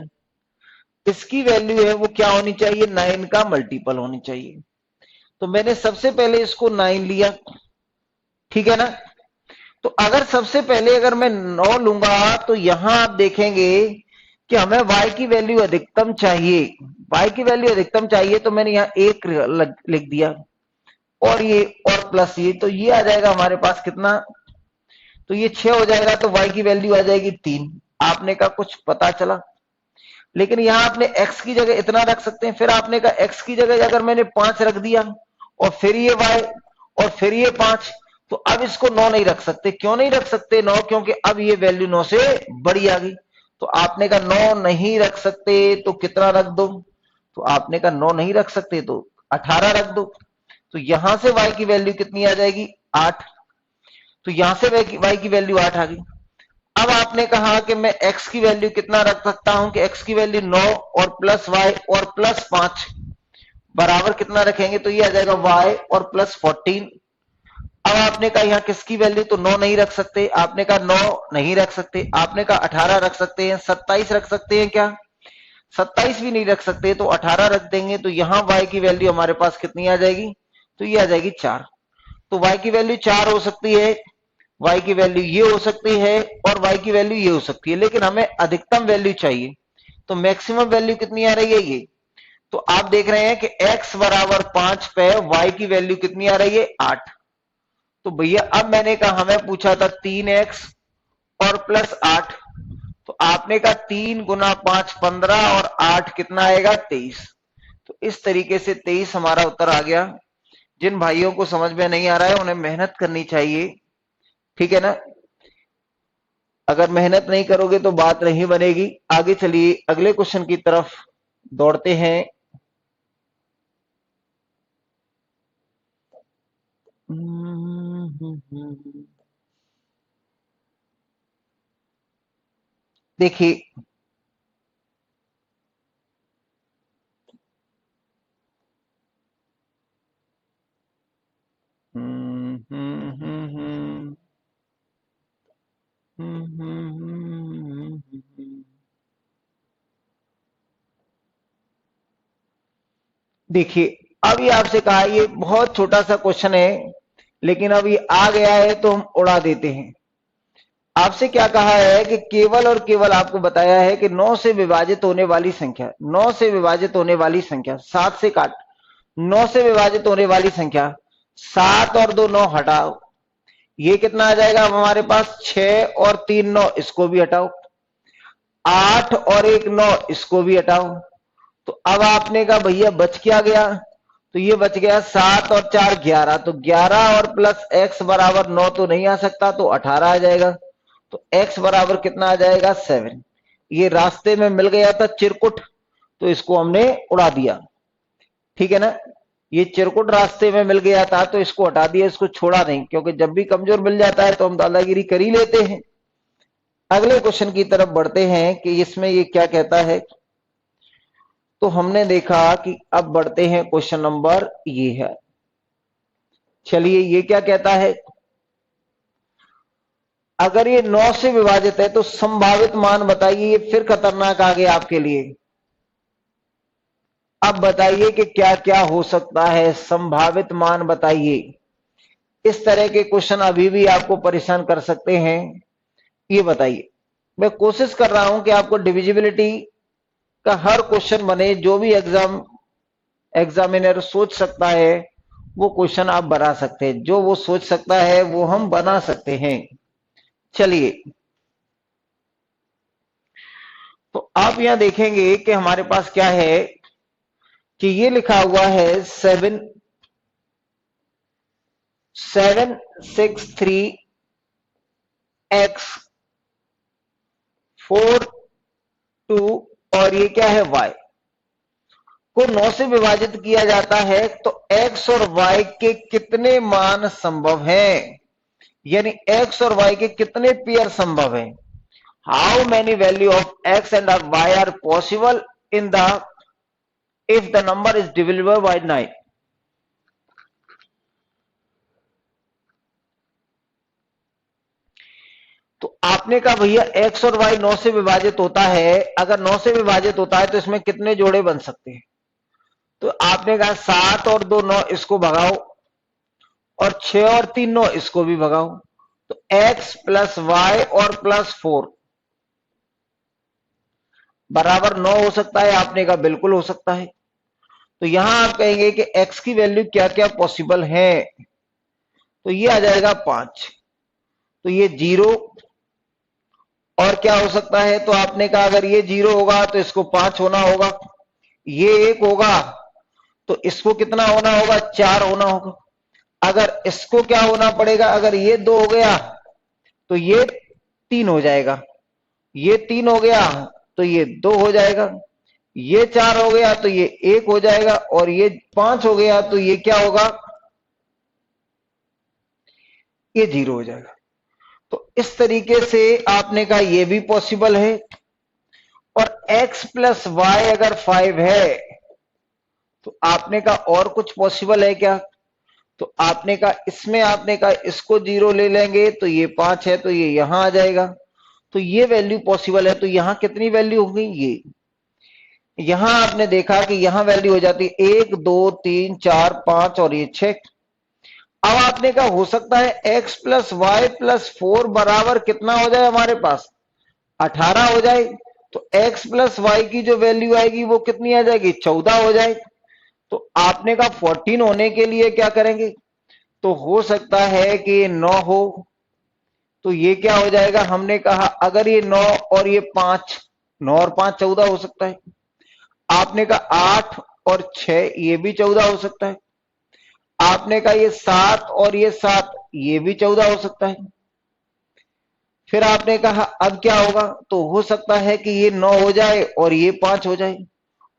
इसकी वैल्यू है वो क्या होनी चाहिए, 9 का मल्टीपल होनी चाहिए। तो मैंने सबसे पहले इसको 9 लिया, ठीक है ना। तो अगर सबसे पहले अगर मैं 9 लूंगा तो यहां आप देखेंगे कि हमें y की वैल्यू अधिकतम चाहिए, y की वैल्यू अधिकतम चाहिए, तो मैंने यहां 1 लिख दिया और ये और प्लस ये, तो ये आ जाएगा हमारे पास कितना, तो ये 6 हो जाएगा, तो y की वैल्यू आ जाएगी 3। आपने कहा कुछ पता चला, लेकिन यहां आपने x की जगह इतना रख सकते हैं, फिर आपने कहा x की जगह अगर मैंने 5 रख दिया और फिर ये y और फिर ये 5, तो अब इसको 9 नहीं रख सकते। क्यों नहीं रख सकते 9, क्योंकि अब ये वैल्यू 9 से बड़ी आ गई। तो आपने कहा 9 नहीं रख सकते तो कितना रख दो, तो आपने कहा 9 नहीं रख सकते तो 18 रख दो। तो यहां से y की वैल्यू कितनी आ जाएगी, 8। तो यहां से y की वैल्यू 8 आ गई। अब आपने कहा कि मैं x की वैल्यू कितना रख सकता हूं, कि x की वैल्यू 9 और प्लस y और प्लस 5 बराबर कितना रखेंगे, तो ये आ जाएगा y और प्लस 14। अब आपने कहा यहां किसकी वैल्यू, तो 9 नहीं रख सकते, आपने कहा 9 नहीं रख सकते, आपने कहा 18 रख सकते हैं, 27 रख सकते हैं क्या, 27 भी नहीं रख सकते, तो 18 रख देंगे। तो यहां y की वैल्यू हमारे पास कितनी आ जाएगी, तो ये आ जाएगी 4। तो y की वैल्यू 4 हो सकती है, y की वैल्यू ये हो सकती है और y की वैल्यू ये हो सकती है, लेकिन हमें अधिकतम वैल्यू चाहिए। तो मैक्सिमम वैल्यू कितनी आ रही है ये, तो आप देख रहे हैं कि x बराबर 5 पे y की वैल्यू कितनी आ रही है, 8। तो भैया अब मैंने कहा हमें पूछा था 3x और प्लस 8, तो आपने कहा 3 गुना 5 15 और 8 कितना आएगा, 23। तो इस तरीके से 23 हमारा उत्तर आ गया। जिन भाइयों को समझ में नहीं आ रहा है उन्हें मेहनत करनी चाहिए, ठीक है ना। अगर मेहनत नहीं करोगे तो बात नहीं बनेगी। आगे चलिए अगले क्वेश्चन की तरफ दौड़ते हैं। देखिए देखिए अब ये आपसे कहा, ये बहुत छोटा सा क्वेश्चन है लेकिन अब ये आ गया है तो हम उड़ा देते हैं। आपसे क्या कहा है कि केवल और केवल आपको बताया है कि 9 से विभाजित होने वाली संख्या, 9 से विभाजित होने वाली संख्या, 7 से काट, 9 से विभाजित होने वाली संख्या, 7 और 2 9 हटाओ, ये कितना आ जाएगा हमारे पास, 6 और 3 9, इसको भी हटाओ, 8 और 1 9, इसको भी हटाओ। तो अब आपने कहा भैया बच क्या गया, तो ये बच गया 7 और 4 11, तो 11 और प्लस x बराबर 9 तो नहीं आ सकता, तो 18 आ जाएगा। तो x बराबर कितना आ जाएगा, 7। ये रास्ते में मिल गया था चिरकुट, तो इसको हमने उड़ा दिया, ठीक है ना। ये चिरकुट रास्ते में मिल गया था तो इसको हटा दिया, इसको छोड़ा नहीं, क्योंकि जब भी कमजोर मिल जाता है तो हम दादागिरी कर ही लेते हैं। अगले क्वेश्चन की तरफ बढ़ते हैं कि इसमें ये क्या कहता है। तो हमने देखा कि अब बढ़ते हैं क्वेश्चन नंबर ये है, चलिए ये क्या कहता है, अगर ये 9 से विभाजित है तो संभावित मान बताइए। ये फिर खतरनाक आ गया आपके लिए। अब बताइए कि क्या क्या हो सकता है, संभावित मान बताइए। इस तरह के क्वेश्चन अभी भी आपको परेशान कर सकते हैं। ये बताइए, मैं कोशिश कर रहा हूं कि आपको डिविजिबिलिटी का हर क्वेश्चन बने, जो भी एग्जामिनर सोच सकता है वो क्वेश्चन आप बना सकते हैं, जो वो सोच सकता है वो हम बना सकते हैं। चलिए, तो आप यहां देखेंगे कि हमारे पास क्या है कि ये लिखा हुआ है 763x42 और ये क्या है y को 9 से विभाजित किया जाता है, तो x और y के कितने मान संभव हैं, यानी x और y के कितने पेयर संभव हैं। How many value of x and y are possible in the if the number is divisible by 9। तो आपने कहा भैया x और y 9 से विभाजित होता है, अगर 9 से विभाजित होता है तो इसमें कितने जोड़े बन सकते हैं। तो आपने कहा 7 और 2 9, इसको भगाओ, और 6 और 3 9, इसको भी भगाओ। तो x प्लस वाई और प्लस 4 बराबर 9 हो सकता है। आपने कहा बिल्कुल हो सकता है। तो यहां आप कहेंगे कि x की वैल्यू क्या क्या पॉसिबल है, तो ये आ जाएगा 5, तो ये 0 और क्या हो सकता है। तो आपने कहा अगर ये 0 होगा तो इसको 5 होना होगा, ये 1 होगा तो इसको कितना होना होगा, 4 होना होगा। अगर इसको क्या होना पड़ेगा, अगर ये 2 हो गया तो ये 3 हो जाएगा, ये 3 हो गया तो ये 2 हो जाएगा, ये 4 हो गया तो ये 1 हो जाएगा, और ये 5 हो गया तो ये क्या होगा, ये 0 हो जाएगा। तो इस तरीके से आपने कहा ये भी पॉसिबल है। और x प्लस वाई अगर 5 है तो आपने कहा और कुछ पॉसिबल है क्या। तो आपने कहा इसमें, आपने कहा इसको 0 ले लेंगे तो ये 5 है तो ये यहां आ जाएगा, तो ये वैल्यू पॉसिबल है। तो यहां कितनी वैल्यू होगी, ये यहां आपने देखा कि यहां वैल्यू हो जाती है 1 2 3 4 5 और ये 6। अब आपने कहा हो सकता है x प्लस वाई प्लस 4 बराबर कितना हो जाए, हमारे पास 18 हो जाए। तो x प्लस वाई की जो वैल्यू आएगी वो कितनी आ जाएगी, 14 हो जाए। तो आपने कहा 14 होने के लिए क्या करेंगे, तो हो सकता है कि ये 9 हो, तो ये क्या हो जाएगा, हमने कहा अगर ये 9 और ये 5, 9 और 5 14 हो सकता है। आपने कहा 8 और 6, ये भी 14 हो सकता है। आपने कहा ये 7 और ये 7, ये भी 14 हो सकता है। फिर आपने कहा अब क्या होगा, तो हो सकता है कि ये 9 हो जाए और ये 5 हो जाए,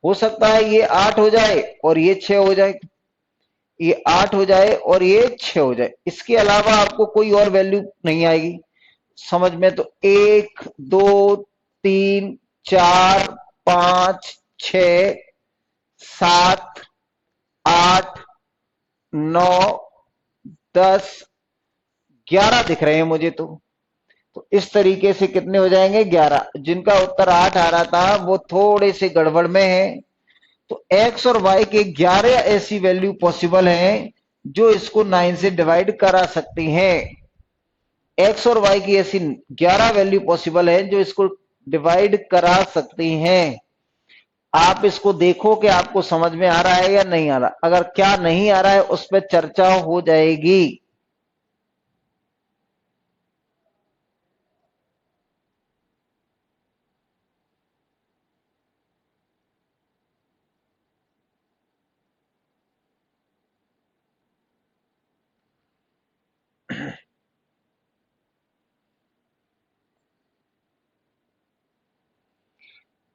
हो सकता है ये 8 हो जाए और ये 6 हो जाए, ये 8 हो जाए और ये 6 हो जाए। इसके अलावा आपको कोई और वैल्यू नहीं आएगी समझ में। तो 1 2 3 4 5 6 7 8 9 10 11 दिख रहे हैं मुझे। तो इस तरीके से कितने हो जाएंगे, 11। जिनका उत्तर 8 आ रहा था वो थोड़े से गड़बड़ में है। तो x और y के 11 ऐसी वैल्यू पॉसिबल हैं जो इसको 9 से डिवाइड करा सकती हैं। x और y की ऐसी 11 वैल्यू पॉसिबल है जो इसको डिवाइड करा सकती हैं। आप इसको देखो कि आपको समझ में आ रहा है या नहीं आ रहा। अगर क्या नहीं आ रहा है उस पर चर्चा हो जाएगी।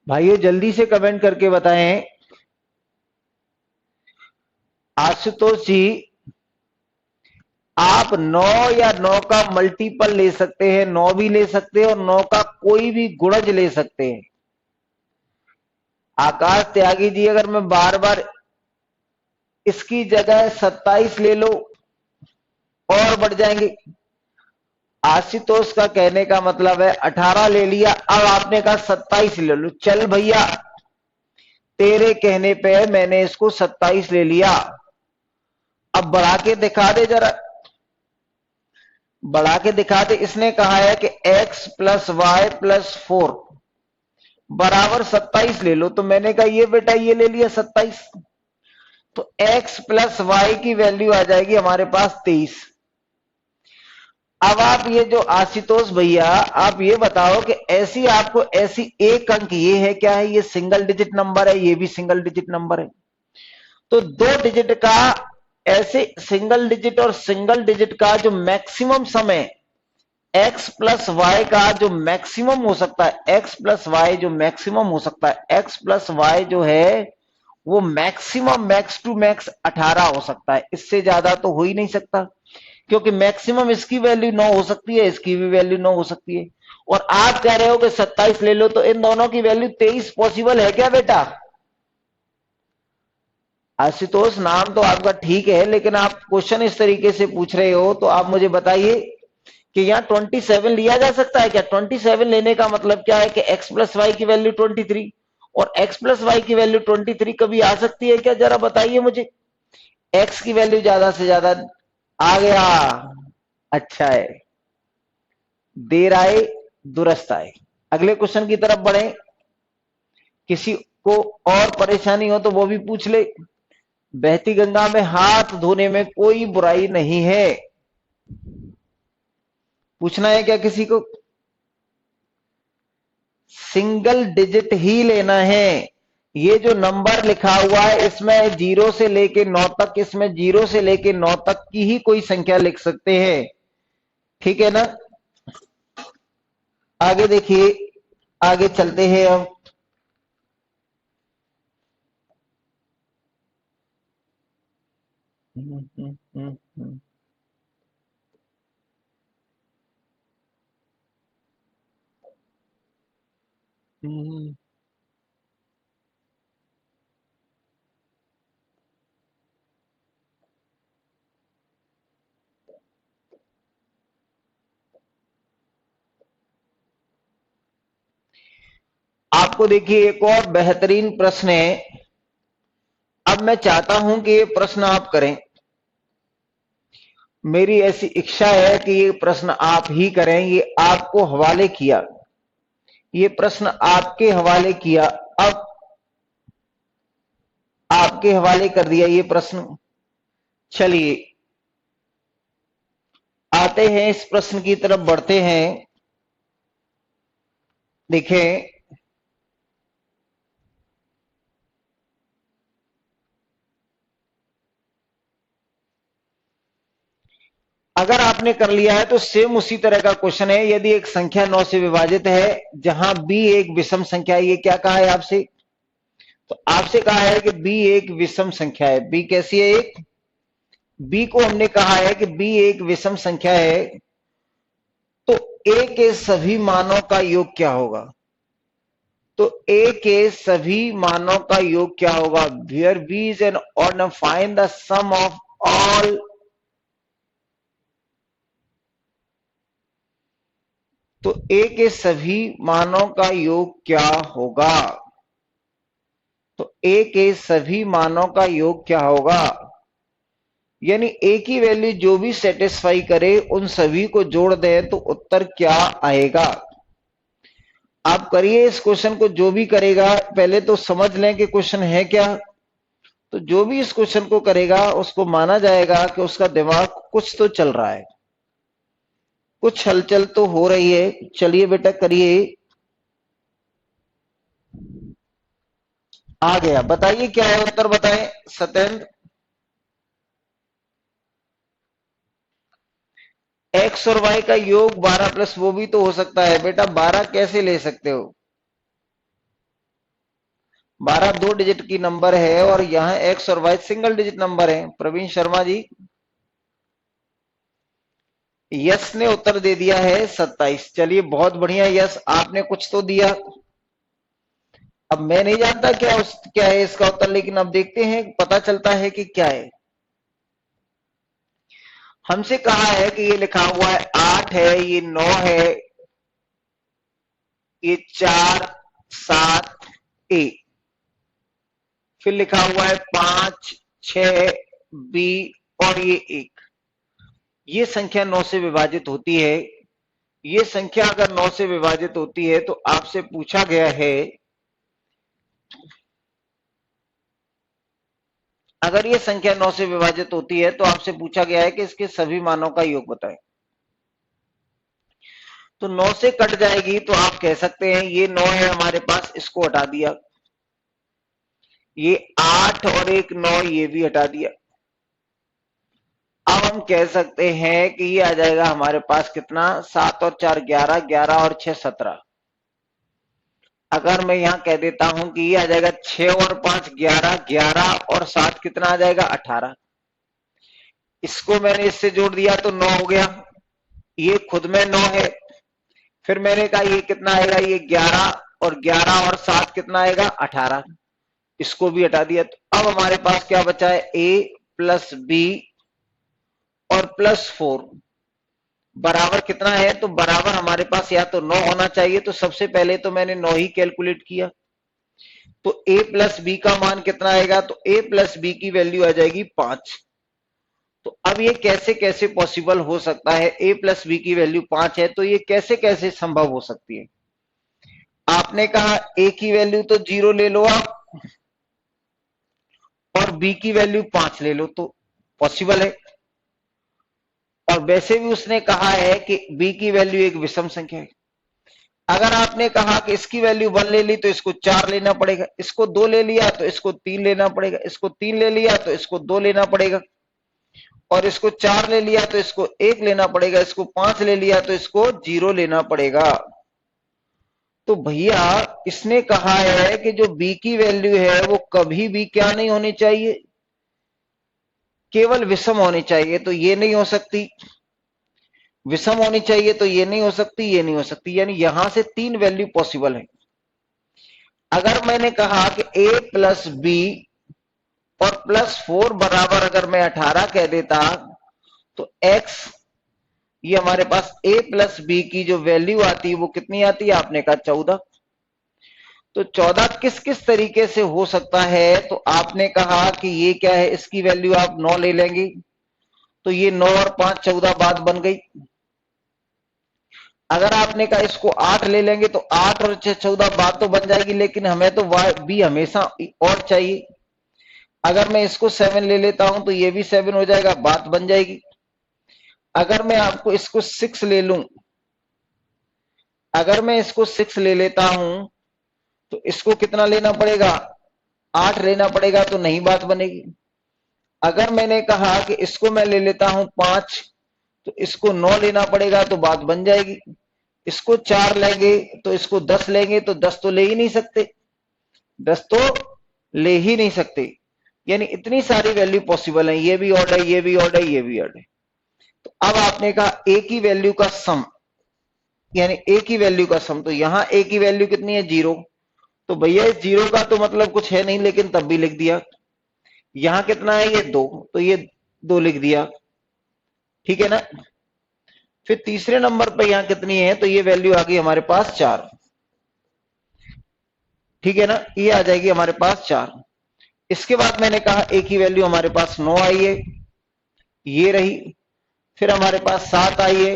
भाइयों जल्दी से कमेंट करके बताएं। आशुतोष जी, आप 9 या 9 का मल्टीपल ले सकते हैं, 9 भी ले सकते हैं और 9 का कोई भी गुणज ले सकते हैं। आकाश त्यागी जी, अगर मैं बार बार इसकी जगह 27 ले लो और बढ़ जाएंगे। आशुतोष का कहने का मतलब है 18 ले लिया, अब आपने कहा 27 ले लो। चल भैया, तेरे कहने पे मैंने इसको 27 ले लिया। अब बढ़ा के दिखा दे जरा, बढ़ा के दिखा दे। इसने कहा है कि x प्लस वाई प्लस 4 बराबर 27 ले लो, तो मैंने कहा ये बेटा ये ले लिया 27, तो x प्लस वाई की वैल्यू आ जाएगी हमारे पास 23। अब आप ये जो आशुतोष भैया, आप ये बताओ कि ऐसी आपको ऐसी एक अंक ये है, क्या है ये? सिंगल डिजिट नंबर है, ये भी सिंगल डिजिट नंबर है। तो दो डिजिट का, ऐसे सिंगल डिजिट और सिंगल डिजिट का जो मैक्सिमम समय x प्लस वाई का जो मैक्सिमम हो सकता है, x प्लस वाई जो मैक्सिमम हो सकता है, x प्लस वाई जो है वो मैक्सिमम, मैक्स टू मैक्स 18 हो सकता है, इससे ज्यादा तो हो ही नहीं सकता, क्योंकि मैक्सिमम इसकी वैल्यू 9 हो सकती है, इसकी भी वैल्यू 9 हो सकती है। और आप कह रहे हो कि 27 ले लो, तो इन दोनों की वैल्यू 23 पॉसिबल है क्या बेटा? आशुतोष नाम तो आपका ठीक है, लेकिन आप क्वेश्चन इस तरीके से पूछ रहे हो, तो आप मुझे बताइए कि यहाँ 27 लिया जा सकता है क्या? 27 लेने का मतलब क्या है कि x प्लस वाई की वैल्यू 23 और x प्लस वाई की वैल्यू 23 कभी आ सकती है क्या? जरा बताइए मुझे। x की वैल्यू ज्यादा से ज्यादा आ गया, अच्छा है, देर आए दुरुस्त आए। अगले क्वेश्चन की तरफ बढ़े। किसी को और परेशानी हो तो वो भी पूछ ले। बहती गंगा में हाथ धोने में कोई बुराई नहीं है। पूछना है क्या किसी को? सिंगल डिजिट ही लेना है। ये जो नंबर लिखा हुआ है इसमें 0 से लेके 9 तक, इसमें 0 से लेके 9 तक की ही कोई संख्या लिख सकते हैं, ठीक है ना? आगे देखिए, आगे चलते हैं अब। आपको देखिए एक और बेहतरीन प्रश्न है। अब मैं चाहता हूं कि ये प्रश्न आप करें, मेरी ऐसी इच्छा है कि ये प्रश्न आप ही करें। ये आपको हवाले किया, ये प्रश्न आपके हवाले किया, अब आपके हवाले कर दिया ये प्रश्न। चलिए आते हैं इस प्रश्न की तरफ, बढ़ते हैं। देखें, अगर आपने कर लिया है तो सेम उसी तरह का क्वेश्चन है। यदि एक संख्या 9 से विभाजित है जहां b एक विषम संख्या है, ये क्या कहा है आपसे? तो आपसे कहा है कि b एक विषम संख्या है। b कैसी है? एक b को हमने कहा है कि b एक विषम संख्या है, तो a के सभी मानों का योग क्या होगा? तो a के सभी मानों का योग क्या होगा? Where b is an odd number, find the sum of all। तो a के सभी मानों का योग क्या होगा? तो a के सभी मानों का योग क्या होगा? यानी a की वैल्यू जो भी सेटिस्फाई करे उन सभी को जोड़ दें तो उत्तर क्या आएगा? आप करिए इस क्वेश्चन को, जो भी करेगा पहले तो समझ लें कि क्वेश्चन है क्या। तो जो भी इस क्वेश्चन को करेगा उसको माना जाएगा कि उसका दिमाग कुछ तो चल रहा है, कुछ हलचल तो हो रही है। चलिए बेटा करिए। आ गया, बताइए क्या है उत्तर, बताएं सत्येंद्र। एक्स और वाई का योग 12 प्लस, वो भी तो हो सकता है बेटा। 12 कैसे ले सकते हो? 12 दो डिजिट की नंबर है और यहां एक्स और वाई सिंगल डिजिट नंबर है। प्रवीण शर्मा जी, यस ने उत्तर दे दिया है 27। चलिए बहुत बढ़िया, यस आपने कुछ तो दिया। अब मैं नहीं जानता क्या है इसका उत्तर, लेकिन अब देखते हैं, पता चलता है कि क्या है। हमसे कहा है कि ये लिखा हुआ है 8 है, ये 9 है, ये 4 7 ए, फिर लिखा हुआ है 5 6 बी और ये 1। ये संख्या 9 से विभाजित होती है। ये संख्या अगर 9 से विभाजित होती है तो आपसे पूछा गया है, अगर ये संख्या 9 से विभाजित होती है तो आपसे पूछा गया है कि इसके सभी मानों का योग बताएं। तो 9 से कट जाएगी तो आप कह सकते हैं ये 9 है हमारे पास, इसको हटा दिया, ये 8 और एक 9 ये भी हटा दिया। अब हम कह सकते हैं कि ये आ जाएगा हमारे पास कितना, 7 और 4 11, 11 और 6 17। अगर मैं यहां कह देता हूं कि ये आ जाएगा 6 और 5 11, 11 और 7 कितना आ जाएगा 18। इसको मैंने इससे जोड़ दिया तो 9 हो गया, ये खुद में 9 है। फिर मैंने कहा ये कितना आएगा, ये 11 और 11 और 7 कितना आएगा 18। इसको भी हटा दिया। तो अब हमारे पास क्या बचा है, ए प्लस बी और प्लस 4 बराबर कितना है, तो बराबर हमारे पास या तो 9 होना चाहिए। तो सबसे पहले तो मैंने 9 ही कैलकुलेट किया, तो a प्लस बी का मान कितना आएगा, तो a प्लस बी की वैल्यू आ जाएगी 5। तो अब ये कैसे कैसे पॉसिबल हो सकता है, a प्लस बी की वैल्यू 5 है तो ये कैसे कैसे संभव हो सकती है। आपने कहा a की वैल्यू तो 0 ले लो आप, और b की वैल्यू 5 ले लो, तो पॉसिबल है। और वैसे भी उसने कहा है कि b की वैल्यू एक विषम संख्या है। अगर आपने कहा कि इसकी वैल्यू 1 ले ली तो इसको 4 लेना पड़ेगा, इसको 2 ले लिया तो इसको 3 लेना पड़ेगा, इसको 3 ले लिया तो इसको 2 लेना पड़ेगा, और इसको 4 ले लिया तो इसको 1 लेना पड़ेगा, इसको 5 ले लिया तो इसको 0 लेना पड़ेगा। तो भैया इसने कहा है कि जो b की वैल्यू है वो कभी भी क्या नहीं होनी चाहिए, केवल विषम होनी चाहिए। तो ये नहीं हो सकती, विषम होनी चाहिए, तो ये नहीं हो सकती, ये नहीं हो सकती, यानी यहां से 3 वैल्यू पॉसिबल है। अगर मैंने कहा कि a प्लस बी और प्लस 4 बराबर अगर मैं 18 कह देता, तो x ये हमारे पास a प्लस बी की जो वैल्यू आती है वो कितनी आती है, आपने कहा 14। तो 14 किस किस तरीके से हो सकता है, तो आपने कहा कि ये क्या है, इसकी वैल्यू आप 9 ले लेंगे, तो ये 9 और 5 14 बात बन गई। अगर आपने कहा इसको 8 ले लेंगे तो 8 और 6 14 बात तो बन जाएगी, लेकिन हमें तो बी हमेशा और चाहिए। अगर मैं इसको 7 ले लेता हूं तो ये भी 7 हो जाएगा, बात बन जाएगी। अगर मैं आपको इसको 6 ले लूं, अगर मैं इसको 6 ले लेता हूं तो इसको कितना लेना पड़ेगा, 8 लेना पड़ेगा, तो नहीं बात बनेगी। अगर मैंने कहा कि इसको मैं ले लेता हूं 5, तो इसको 9 लेना पड़ेगा, तो बात बन जाएगी। इसको 4 लेंगे तो इसको 10 लेंगे, तो 10 तो ले ही नहीं सकते, 10 तो ले ही नहीं सकते। यानी इतनी सारी वैल्यू पॉसिबल है, ये भी ऑड है, ये भी ऑड है, ये भी ऑड है। तो अब आपने कहा ए की वैल्यू का सम, यानी ए की वैल्यू का सम, तो यहां ए की वैल्यू कितनी है 0। तो भैया इस 0 का तो मतलब कुछ है नहीं, लेकिन तब भी लिख दिया। यहां कितना है, ये 2, तो ये 2 लिख दिया, ठीक है ना। फिर तीसरे नंबर पे यहां कितनी है, तो ये वैल्यू आ गई हमारे पास 4, ठीक है ना, ये आ जाएगी हमारे पास 4। इसके बाद मैंने कहा ए की वैल्यू हमारे पास 9 आई है, ये रही। फिर हमारे पास 7 आई है,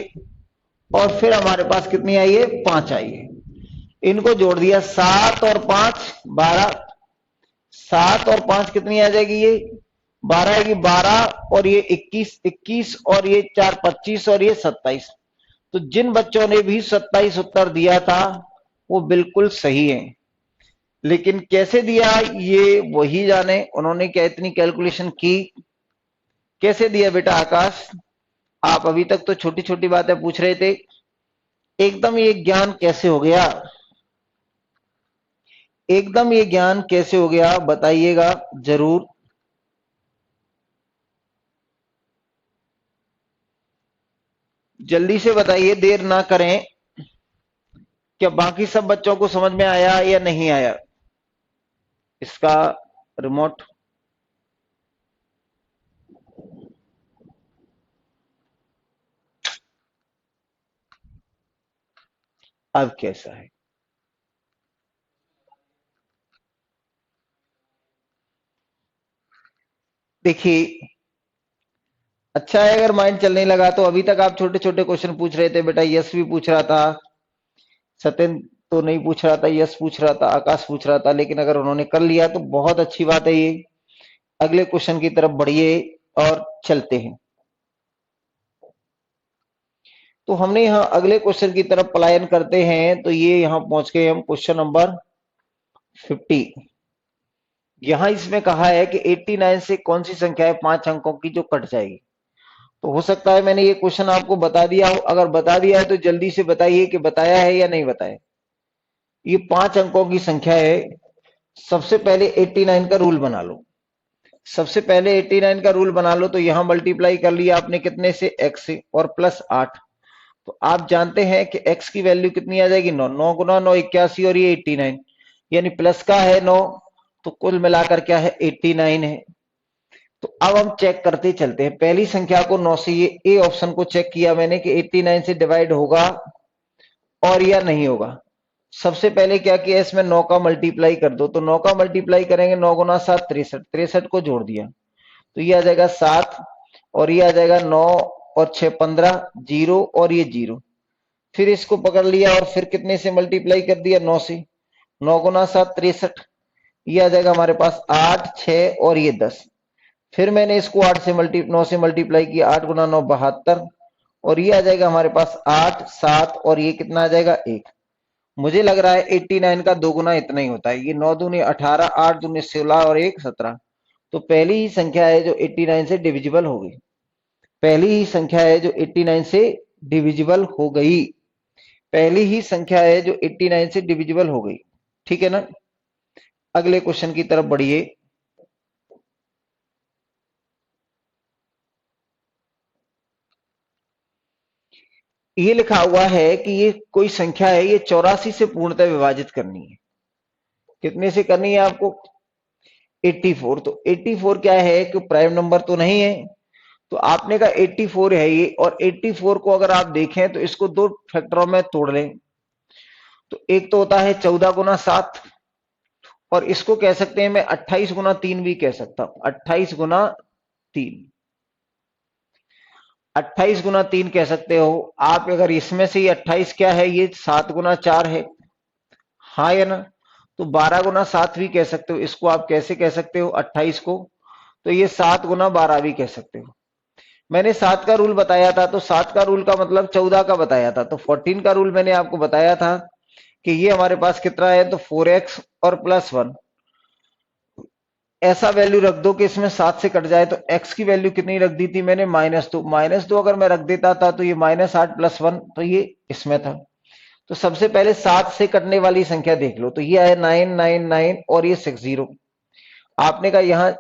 और फिर हमारे पास कितनी आई है, 5 आई है। इनको जोड़ दिया, 7 और 5 12, 7 और 5 कितनी आ जाएगी, ये 12 आएगी, 12 और ये 21, 21 और ये 4 25 और ये 27। तो जिन बच्चों ने भी 27 उत्तर दिया था वो बिल्कुल सही है, लेकिन कैसे दिया ये वही जाने, उन्होंने क्या इतनी कैलकुलेशन की, कैसे दिया बेटा आकाश। आप अभी तक तो छोटी छोटी बातें पूछ रहे थे, एकदम ये ज्ञान कैसे हो गया, एकदम ये ज्ञान कैसे हो गया, बताइएगा जरूर। जल्दी से बताइए, देर ना करें। क्या बाकी सब बच्चों को समझ में आया या नहीं आया इसका रिमोट? अब कैसा है, देखिए अच्छा है अगर माइंड चलने लगा तो। अभी तक आप छोटे छोटे क्वेश्चन पूछ रहे थे बेटा, यस भी पूछ रहा था, सत्यन तो नहीं पूछ रहा था, यस पूछ रहा था, आकाश पूछ रहा था, लेकिन अगर उन्होंने कर लिया तो बहुत अच्छी बात है। ये अगले क्वेश्चन की तरफ बढ़िए और चलते हैं। तो हमने यहाँ अगले क्वेश्चन की तरफ पलायन करते हैं। तो ये यहाँ पहुंच गए हम क्वेश्चन नंबर 50। यहाँ इसमें कहा है कि 89 से कौन सी संख्या है 5 अंकों की जो कट जाएगी। तो हो सकता है मैंने ये क्वेश्चन आपको बता दिया हो, अगर बता दिया है तो जल्दी से बताइए कि बताया है या नहीं बताया। ये 5 अंकों की संख्या है। सबसे पहले 89 का रूल बना लो। सबसे पहले 89 का रूल बना लो। तो यहां मल्टीप्लाई कर लिया आपने कितने से, x से, और प्लस 8। तो आप जानते हैं कि x की वैल्यू कितनी आ जाएगी, 9। 9 गुना 9 81, और ये 89 यानी प्लस का है 9। तो कुल मिलाकर क्या है, 89 है। तो अब हम चेक करते चलते हैं। पहली संख्या को 9 से, ये ए ऑप्शन को चेक किया मैंने कि 89 से डिवाइड होगा और या नहीं होगा। सबसे पहले क्या किया, इसमें 9 का मल्टीप्लाई कर दो। तो 9 का मल्टीप्लाई करेंगे, 9 गुना 7 63, 63 को जोड़ दिया तो ये आ जाएगा 7, और ये आ जाएगा 9 और 6 15, 0 और ये 0। फिर इसको पकड़ लिया और फिर कितने से मल्टीप्लाई कर दिया, 9 से। 9 गुना 7 63, ये आ जाएगा हमारे पास 8 6 और ये 10। फिर मैंने इसको 9 से मल्टीप्लाई किया, 8 गुना 9 72, और ये आ जाएगा हमारे पास 8 7, और ये कितना आ जाएगा 1। मुझे लग रहा है 89 का 2 गुना इतना ही होता है। ये 9 दूनी 18, 8 दूनी 16 और 1 17। तो पहली ही संख्या है जो 89 से डिविजिबल हो गई। पहली ही संख्या है जो 89 से डिविजिबल हो गई। पहली ही संख्या है जो 89 से डिविजिबल हो गई। ठीक है ना। अगले क्वेश्चन की तरफ बढ़िए। ये लिखा हुआ है कि ये कोई संख्या है, ये 84 से पूर्णतः विभाजित करनी है। कितने से करनी है आपको, 84। तो 84 क्या है कि प्राइम नंबर तो नहीं है। तो आपने कहा 84 है ये, और 84 को अगर आप देखें तो इसको दो फैक्टरों में तोड़ लें। तो एक तो होता है 14 गुना 7, और इसको कह सकते हैं मैं 28 गुना 3 भी कह सकता हूं। 28 गुना 3, 28 गुना 3 कह सकते हो आप। अगर इसमें से ये 28 क्या है, ये 7 गुना 4 है, हाँ या ना। तो 12 गुना 7 भी कह सकते हो। इसको आप कैसे कह सकते हो 28 को, तो ये 7 गुना 12 भी कह सकते हो। मैंने 7 का रूल बताया था, तो 7 का रूल का मतलब 14 का बताया था। तो 14 का रूल मैंने आपको बताया था कि ये हमारे पास कितना है, तो 4x और प्लस 1। ऐसा वैल्यू रख दो कि इसमें 7 से कट जाए। तो x की वैल्यू कितनी रख दी थी मैंने, -2। -2 अगर मैं रख देता था तो ये -8 प्लस 1, तो ये इसमें था। तो सबसे पहले 7 से कटने वाली संख्या देख लो। तो ये है 999 और ये 60। आपने कहा यहां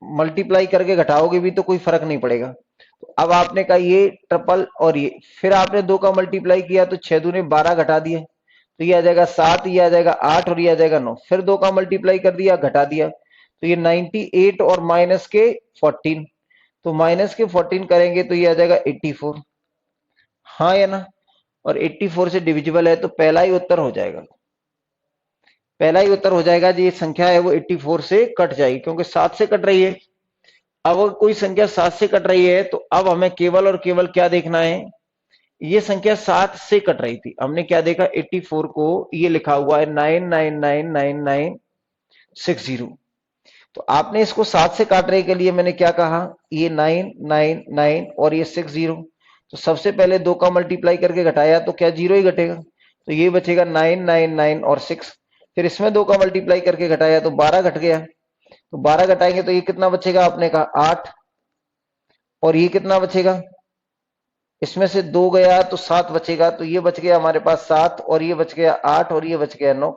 मल्टीप्लाई करके घटाओगे भी तो कोई फर्क नहीं पड़ेगा। तो अब आपने कहा ये ट्रिपल और ये, फिर आपने 2 का मल्टीप्लाई किया तो 6 दूने 12 घटा दिए, तो ये आ जाएगा 7, ये आ जाएगा 8 और ये आ जाएगा 9। फिर 2 का मल्टीप्लाई कर दिया, घटा दिया, तो ये 98 और माइनस के 14। तो माइनस के 14 करेंगे तो ये आ जाएगा 84, हाँ या ना। और 84 से डिविजिबल है, तो पहला ही उत्तर हो जाएगा। पहला ही उत्तर हो जाएगा जी, ये संख्या है वो 84 से कट जाएगी, क्योंकि 7 से कट रही है। अब अगर कोई संख्या 7 से कट रही है तो अब हमें केवल और केवल क्या देखना है, ये संख्या 7 से कट रही थी, हमने क्या देखा 84 को, ये लिखा हुआ है 9999960। तो आपने इसको 7 से काटने के लिए मैंने क्या कहा, ये 999 और ये 60। तो सबसे पहले 2 का मल्टीप्लाई करके घटाया तो क्या 0 ही घटेगा, तो ये बचेगा 999 और 6। फिर इसमें 2 का मल्टीप्लाई करके घटाया तो 12 घट गया। तो 12 घटाएंगे तो ये कितना बचेगा, आपने कहा 8, और ये कितना बचेगा, इसमें से 2 गया तो 7 बचेगा। तो ये बच गया हमारे पास 7, और ये बच गया 8, और ये बच गया 9।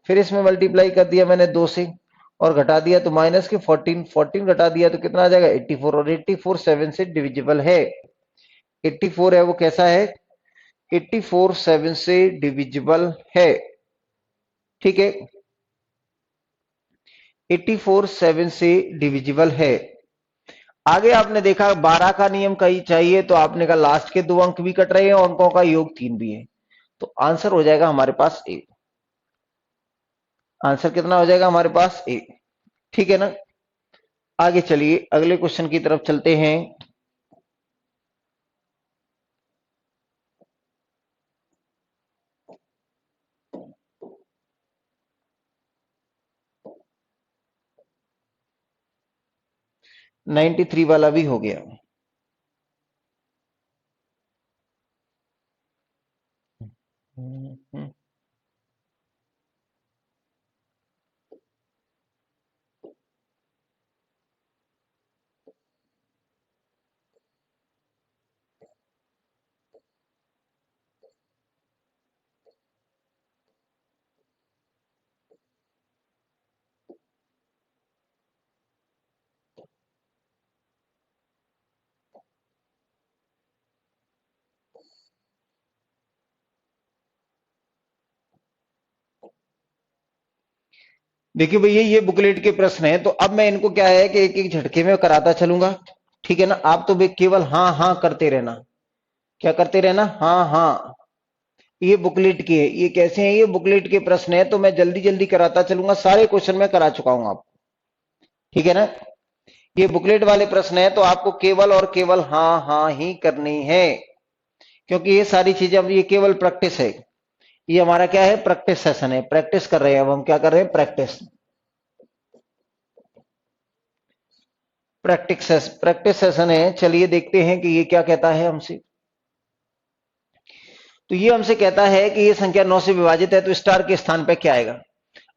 फिर इसमें मल्टीप्लाई कर दिया मैंने 2 से और घटा दिया, तो माइनस के 14, 14 घटा दिया तो कितना आ जाएगा 84। और 84 7 से डिविजिबल है। 84 है वो कैसा है, 84 7 से डिविजिबल है। ठीक है, 84 7 से डिविजिबल है। आगे आपने देखा 12 का नियम कहीं चाहिए, तो आपने कहा लास्ट के 2 अंक भी कट रहे हैं और अंकों का योग 3 भी है। तो आंसर हो जाएगा हमारे पास ए। आंसर कितना हो जाएगा हमारे पास ए। ठीक है ना। आगे चलिए अगले क्वेश्चन की तरफ चलते हैं। नाइन्टी थ्री वाला भी हो गया। देखिए भैया ये बुकलेट के प्रश्न है, तो अब मैं इनको क्या है कि एक एक झटके में कराता चलूंगा। ठीक है ना। आप तो केवल हाँ हाँ करते रहना। क्या करते रहना? हाँ हाँ। ये बुकलेट की है। ये कैसे हैं? ये बुकलेट के प्रश्न है, तो मैं जल्दी जल्दी कराता चलूंगा। सारे क्वेश्चन मैं करा चुका हूं आपको। ठीक है ना। ये बुकलेट वाले प्रश्न है, तो आपको केवल और केवल हाँ हाँ ही करनी है, क्योंकि ये सारी चीजें अब ये केवल प्रैक्टिस है। ये हमारा क्या है? प्रैक्टिस सेशन है। प्रैक्टिस कर रहे हैं। अब हम क्या कर रहे हैं? प्रैक्टिस। प्रैक्टिस सेशन है। चलिए देखते हैं कि ये क्या कहता है हमसे। तो ये हमसे कहता है कि ये संख्या 9 से विभाजित है, तो स्टार के स्थान पे क्या आएगा?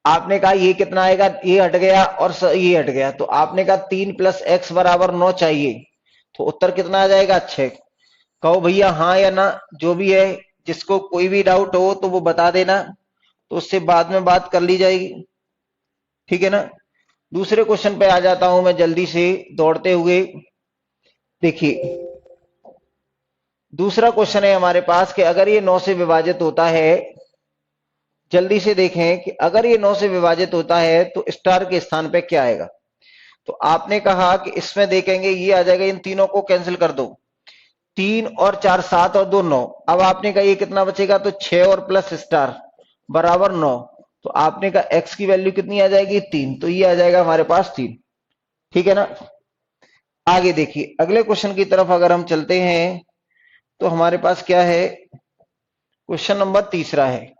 आपने कहा ये कितना आएगा? ये हट गया और ये हट गया, तो आपने कहा 3 + x बराबर 9 चाहिए, तो उत्तर कितना आ जाएगा? 6। कहो भैया हाँ या ना, जो भी है। जिसको कोई भी डाउट हो तो वो बता देना, तो उससे बाद में बात कर ली जाएगी। ठीक है ना। दूसरे क्वेश्चन पे आ जाता हूं मैं जल्दी से दौड़ते हुए। देखिए दूसरा क्वेश्चन है हमारे पास कि अगर ये 9 से विभाजित होता है, जल्दी से देखें कि अगर ये 9 से विभाजित होता है तो स्टार के स्थान पे क्या आएगा? तो आपने कहा कि इसमें देखेंगे ये आ जाएगा, इन तीनों को कैंसिल कर दो। 3 और 4 7 और 2 9। अब आपने कहा ये कितना बचेगा? तो 6 और प्लस स्टार बराबर 9। तो आपने कहा x की वैल्यू कितनी आ जाएगी? 3। तो ये आ जाएगा हमारे पास 3। ठीक है ना। आगे देखिए अगले क्वेश्चन की तरफ अगर हम चलते हैं, तो हमारे पास क्या है? क्वेश्चन नंबर तीसरा है।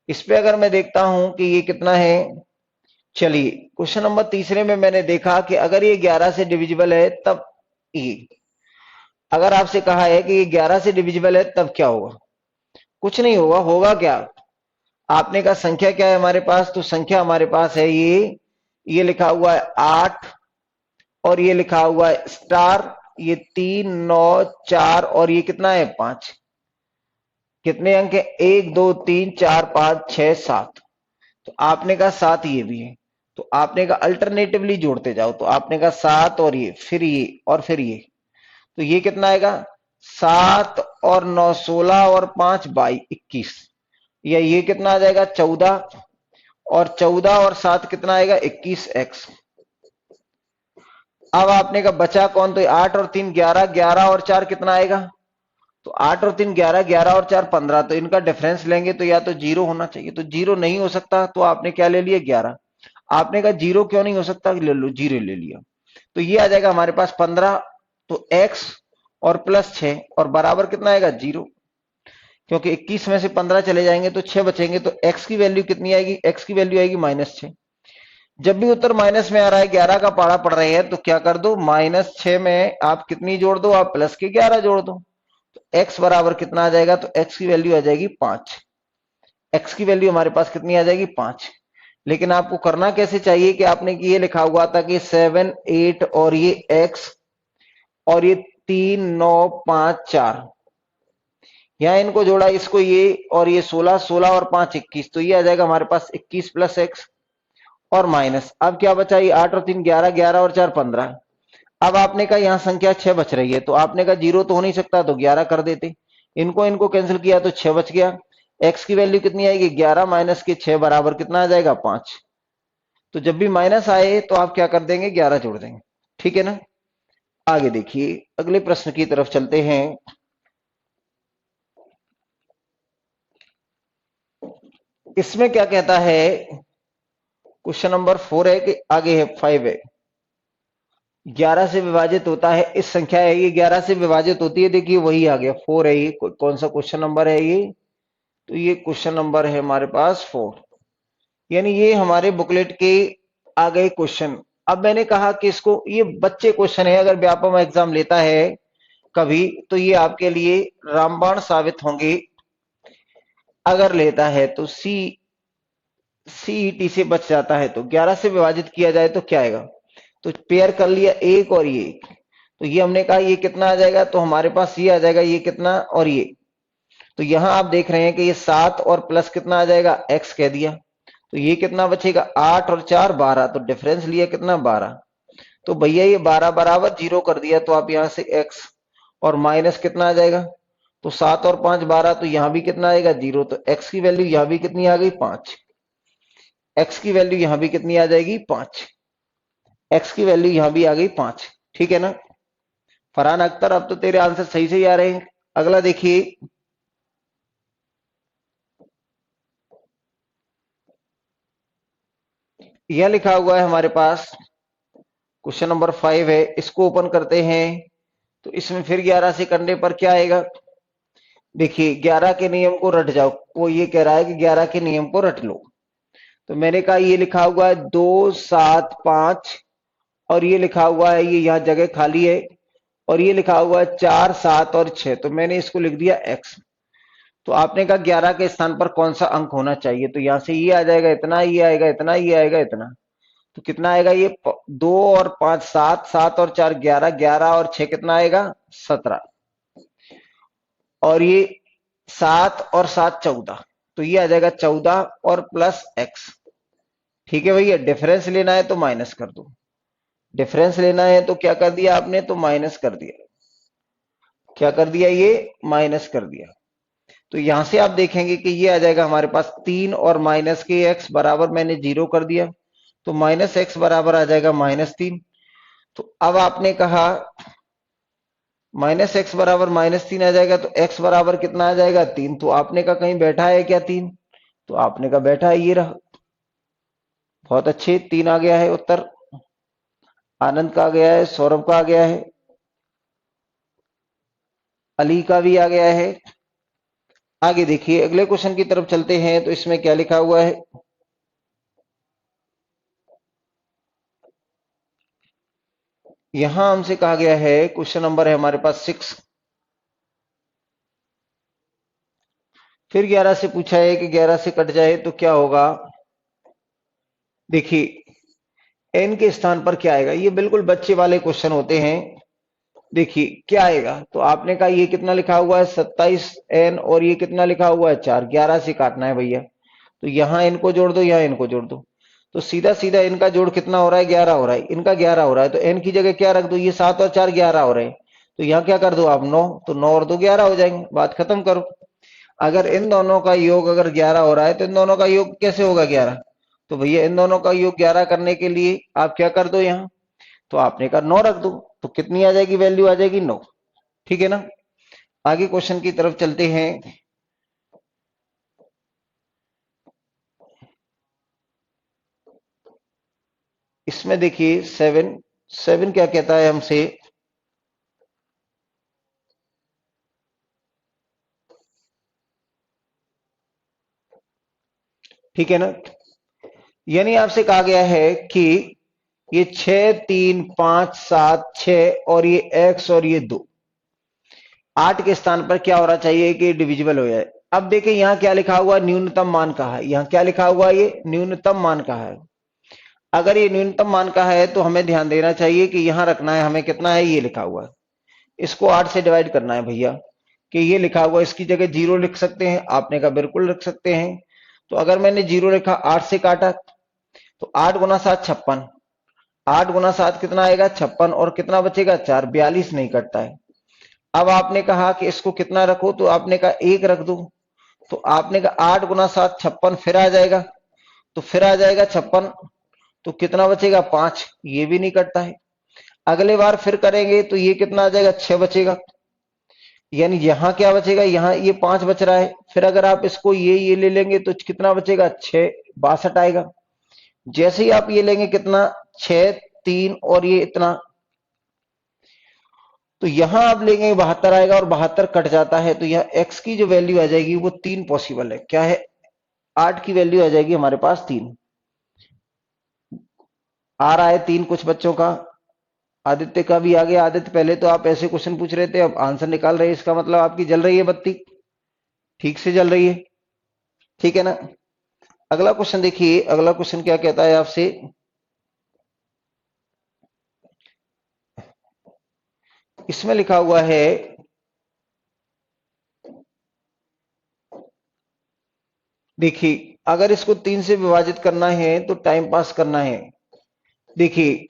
इस पे अगर मैं देखता हूं कि ये कितना है। चलिए क्वेश्चन नंबर तीसरे में मैंने देखा कि अगर ये 11 से डिविजिबल है तब ये, अगर आपसे कहा है कि ये 11 से डिविजिबल है तब क्या होगा? कुछ नहीं होगा। होगा क्या? आपने कहा संख्या क्या है हमारे पास? तो संख्या हमारे पास है ये लिखा हुआ है 8, और ये लिखा हुआ है स्टार। ये 3 9 4 और ये कितना है? 5। कितने अंक है? 1 2 3 4 5 6 7। तो आपने कहा 7 ये भी है, तो आपने कहा अल्टरनेटिवली जोड़ते जाओ। तो आपने कहा 7 और ये, फिर ये और फिर ये, तो ये कितना आएगा? 7 और 9 16 और 5 22 21। या ये कितना आ जाएगा? 14, और 14 और 7 कितना आएगा? 21x। अब आपने कहा बचा कौन? तो 8 और 3 11, 11 और 4 कितना आएगा? तो 8 और 3 11, 11 और 4 15। तो इनका डिफरेंस लेंगे तो या तो 0 होना चाहिए, तो 0 नहीं हो सकता, तो आपने क्या ले लिया? 11। आपने कहा 0 क्यों नहीं हो सकता? ले लो, 0 ले लिया। तो ये आ जाएगा हमारे पास 15। तो x और प्लस 6 और बराबर कितना आएगा? 0। क्योंकि 21 में से 15 चले जाएंगे तो 6 बचेंगे, तो x की वैल्यू कितनी आएगी? x की वैल्यू आएगी -6। जब भी उत्तर माइनस में आ रहा है, 11 का पारा पड़ रहे हैं, तो क्या कर दो? -6 में आप कितनी जोड़ दो? आप प्लस के 11 जोड़ दो। तो x बराबर कितना आ जाएगा? तो x की वैल्यू आ जाएगी 5। x की वैल्यू हमारे पास कितनी आ जाएगी? 5। लेकिन आपको करना कैसे चाहिए कि आपने ये लिखा हुआ था कि 7 8 और ये x, और ये 3 9 5 4, यहां इनको जोड़ा, इसको ये, और ये 16 16 और 5 21। तो ये आ जाएगा हमारे पास 21 + x और माइनस। अब क्या बचा? ये 8 और 3 11, 11 और 4 15। अब आपने कहा यहां संख्या 6 बच रही है, तो आपने कहा 0 तो हो नहीं सकता, तो 11 कर देते। इनको इनको कैंसिल किया तो 6 बच गया। x की वैल्यू कितनी आएगी? 11 माइनस के 6 बराबर कितना आ जाएगा? 5। तो जब भी माइनस आए तो आप क्या कर देंगे? 11 जोड़ देंगे। ठीक है ना। आगे देखिए अगले प्रश्न की तरफ चलते हैं। इसमें क्या कहता है, क्वेश्चन नंबर 4 है कि आगे है 5 है, 11 से विभाजित होता है, इस संख्या है ये 11 से विभाजित होती है, देखिए वही आ गया 4 है ये, कौन सा क्वेश्चन नंबर है ये, तो ये क्वेश्चन नंबर है हमारे पास 4, यानी ये हमारे बुकलेट के आ गए क्वेश्चन। अब मैंने कहा कि इसको, ये बच्चे क्वेश्चन है, अगर व्यापम एग्जाम लेता है कभी तो ये आपके लिए रामबाण साबित होंगे, अगर लेता है तो सीईटी से बच जाता है। तो 11 से विभाजित किया जाए तो क्या आएगा, तो पेयर कर लिया एक और ये, तो ये हमने कहा ये कितना आ जाएगा, तो हमारे पास ये आ जाएगा, ये कितना और ये, तो यहां आप देख रहे हैं कि ये 7 और प्लस कितना आ जाएगा, x कह दिया, तो ये कितना बचेगा, 8 और 4 12, तो डिफरेंस लिया कितना 12, तो भैया ये 12 बराबर 0 कर दिया, तो आप यहां से x और माइनस कितना आ जाएगा, तो 7 और 5 12, तो यहां भी कितना आएगा 0, तो x की वैल्यू यहां भी कितनी आ गई 5, x की वैल्यू यहां भी कितनी आ जाएगी 5, x की वैल्यू यहां भी आ गई 5, ठीक है ना। फरहान अख्तर, अब तो तेरे आंसर सही से ही आ रहे हैं। अगला देखिए, यह लिखा हुआ है हमारे पास क्वेश्चन नंबर 5 है, इसको ओपन करते हैं, तो इसमें फिर 11 से करने पर क्या आएगा, देखिए 11 के नियम को रट जाओ, वो ये कह रहा है कि 11 के नियम को रट लो, तो मैंने कहा ये लिखा हुआ है 2 7 5, और ये लिखा हुआ है, ये यहां जगह खाली है, और ये लिखा हुआ है 4 7 और 6, तो मैंने इसको लिख दिया x। तो आपने कहा 11 के स्थान पर कौन सा अंक होना चाहिए, तो यहां से ये आ जाएगा इतना, ये आएगा इतना, ये आएगा इतना, तो कितना आएगा, ये 2 और 5 7, 7 और 4 11, 11 और 6 कितना आएगा 17, और ये 7 और 7 14, तो ये आ जाएगा 14 और प्लस x, ठीक है भैया। डिफरेंस लेना है तो माइनस कर दो, डिफरेंस लेना है तो क्या कर दिया आपने, तो माइनस कर दिया, क्या कर दिया, ये माइनस कर दिया, तो यहां से आप देखेंगे कि ये आ जाएगा हमारे पास 3 और माइनस के x बराबर मैंने 0 कर दिया, तो माइनस एक्स बराबर आ जाएगा -3। तो अब आपने कहा माइनस एक्स बराबर -3 आ जाएगा, तो x बराबर कितना आ जाएगा 3, तो आपने कहा कहीं बैठा है क्या 3, तो आपने कहा बैठा है, ये रहा, बहुत अच्छे, 3 आ गया है उत्तर, आनंद का आ गया है, सौरभ का आ गया है, अली का भी आ गया है। आगे देखिए, अगले क्वेश्चन की तरफ चलते हैं, तो इसमें क्या लिखा हुआ है, यहां हमसे कहा गया है, क्वेश्चन नंबर है हमारे पास 6, फिर 11 से पूछा है कि 11 से कट जाए तो क्या होगा, देखिए n के स्थान पर क्या आएगा, ये बिल्कुल बच्चे वाले क्वेश्चन होते हैं। देखिए क्या आएगा, तो आपने कहा ये कितना लिखा हुआ है 27n, और ये कितना लिखा हुआ है 4, 11 से काटना है भैया, तो यहां इनको जोड़ दो, यहां इनको जोड़ दो, तो सीधा सीधा इनका जोड़ कितना हो रहा है 11 हो रहा है, इनका 11 हो रहा है, तो n की जगह क्या रख दो, ये 7 और 4 11 हो रहे हैं, तो यहां क्या कर दो आप 9, तो 9 और 2 11 हो जाएंगे, बात खत्म करो। अगर इन दोनों का योग अगर 11 हो रहा है, तो इन दोनों का योग कैसे होगा 11, तो भैया इन दोनों का योग 11 करने के लिए आप क्या कर दो यहां, तो आपने कहा 9 रख दो, तो कितनी आ जाएगी वैल्यू, आ जाएगी 9, ठीक है ना। आगे क्वेश्चन की तरफ चलते हैं, इसमें देखिए 7 क्या कहता है हमसे, ठीक है ना, यानी आपसे कहा गया है कि ये 6 3 5 7 6 और ये x और ये 2, 8 के स्थान पर क्या होना चाहिए कि डिविजिबल हो जाए। अब देखिए यहां क्या लिखा हुआ, न्यूनतम मान का है, यहां क्या लिखा हुआ, ये न्यूनतम मान का है। अगर ये न्यूनतम मान का है तो हमें ध्यान देना चाहिए कि यहां रखना है हमें कितना है, ये लिखा हुआ है, इसको 8 से डिवाइड करना है भैया, कि ये लिखा हुआ, इसकी जगह 0 लिख सकते हैं, आपने कहा बिल्कुल लिख सकते हैं। तो अगर मैंने 0 लिखा, 8 से काटा, तो 8 गुना 7 56, 8 गुना 7 कितना आएगा 56, और कितना बचेगा 4, 42 नहीं कटता है। अब आपने कहा कि इसको कितना रखो, तो आपने कहा 1 रख दो, तो आपने कहा 8 गुना 7 56, फिर आ जाएगा, तो फिर आ जाएगा 56, तो कितना बचेगा 5, ये भी नहीं कटता है। अगले बार फिर करेंगे तो ये कितना आ जाएगा 6 बचेगा, यानी यहां क्या बचेगा, यहां ये 5 बच रहा है। फिर अगर आप इसको ये ले लेंगे तो कितना बचेगा, 6, 62 आएगा। जैसे ही आप ये लेंगे कितना, 6, 3 और ये इतना, तो यहां आप लेंगे 72 आएगा और 72 कट जाता है, तो यह x की जो वैल्यू आ जाएगी वो 3 पॉसिबल है। क्या है, 8 की वैल्यू आ जाएगी हमारे पास 3। आ रहा है 3 कुछ बच्चों का, आदित्य का भी आ गया। आदित्य पहले तो आप ऐसे क्वेश्चन पूछ रहे थे, अब आंसर निकाल रहे हैं, इसका मतलब आपकी जल रही है बत्ती, ठीक से जल रही है, ठीक है ना। अगला क्वेश्चन देखिए, अगला क्वेश्चन क्या कहता है आपसे, इसमें लिखा हुआ है, देखिए अगर इसको 3 से विभाजित करना है तो टाइम पास करना है। देखिए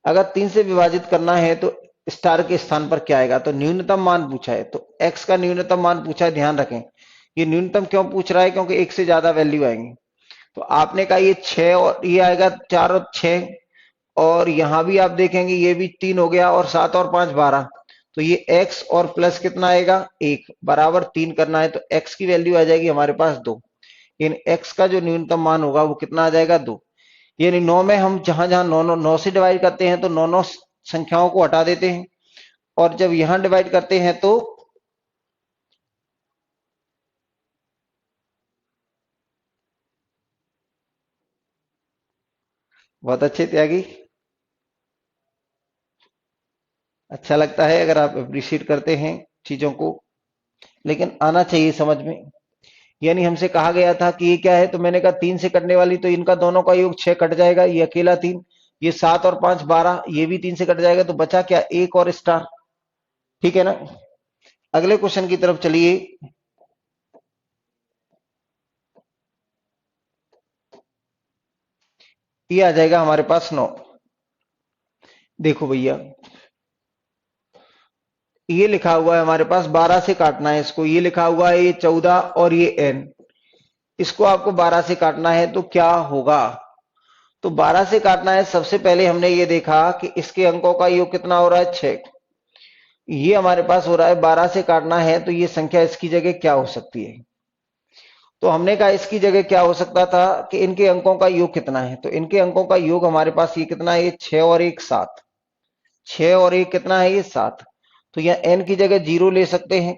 अगर 3 से विभाजित करना है तो स्टार के स्थान पर क्या आएगा, तो न्यूनतम मान पूछा है, तो x का न्यूनतम मान पूछा है। ध्यान रखें, ये न्यूनतम क्यों पूछ रहा है, क्योंकि एक से ज्यादा वैल्यू आएंगी। तो आपने कहा ये 6 और ये आएगा 4 और 6, और यहां भी आप देखेंगे ये भी 3 हो गया, और 7 और 5 12। तो ये x और प्लस कितना आएगा, 1 बराबर 3 करना है, तो x की वैल्यू आ जाएगी हमारे पास 2। इन x का जो न्यूनतम मान होगा वो कितना आ जाएगा, 2। यानी 9 में हम जहां जहां 9 से डिवाइड करते हैं तो 9 संख्याओं को हटा देते हैं, और जब यहां डिवाइड करते हैं तो बहुत अच्छे त्यागी, अच्छा लगता है अगर आप अप्रिशिएट करते हैं चीजों को, लेकिन आना चाहिए समझ में। यानी हमसे कहा गया था कि ये क्या है, तो मैंने कहा 3 से कटने वाली, तो इनका दोनों का योग 6 कट जाएगा, ये अकेला 3, ये 7 और 5 12, ये भी 3 से कट जाएगा, तो बचा क्या, 1 और स्टार, ठीक है ना। अगले क्वेश्चन की तरफ चलिए। ये आ जाएगा हमारे पास 9। देखो भैया ये लिखा हुआ है हमारे पास 12 से काटना है इसको, ये लिखा हुआ है ये 14 और ये n, इसको आपको 12 से काटना है तो क्या होगा, तो 12 से काटना है। सबसे पहले हमने ये देखा कि इसके अंकों का योग कितना हो रहा है, 6। ये हमारे पास हो रहा है 12 से काटना है, तो ये संख्या इसकी जगह क्या हो सकती है, तो हमने कहा इसकी जगह क्या हो सकता था कि इनके अंकों का योग कितना है, तो इनके अंकों का योग हमारे पास ये कितना है, ये 6 और 1 7, 6 और 1 कितना है, ये 7। तो यहाँ n की जगह 0 ले सकते हैं,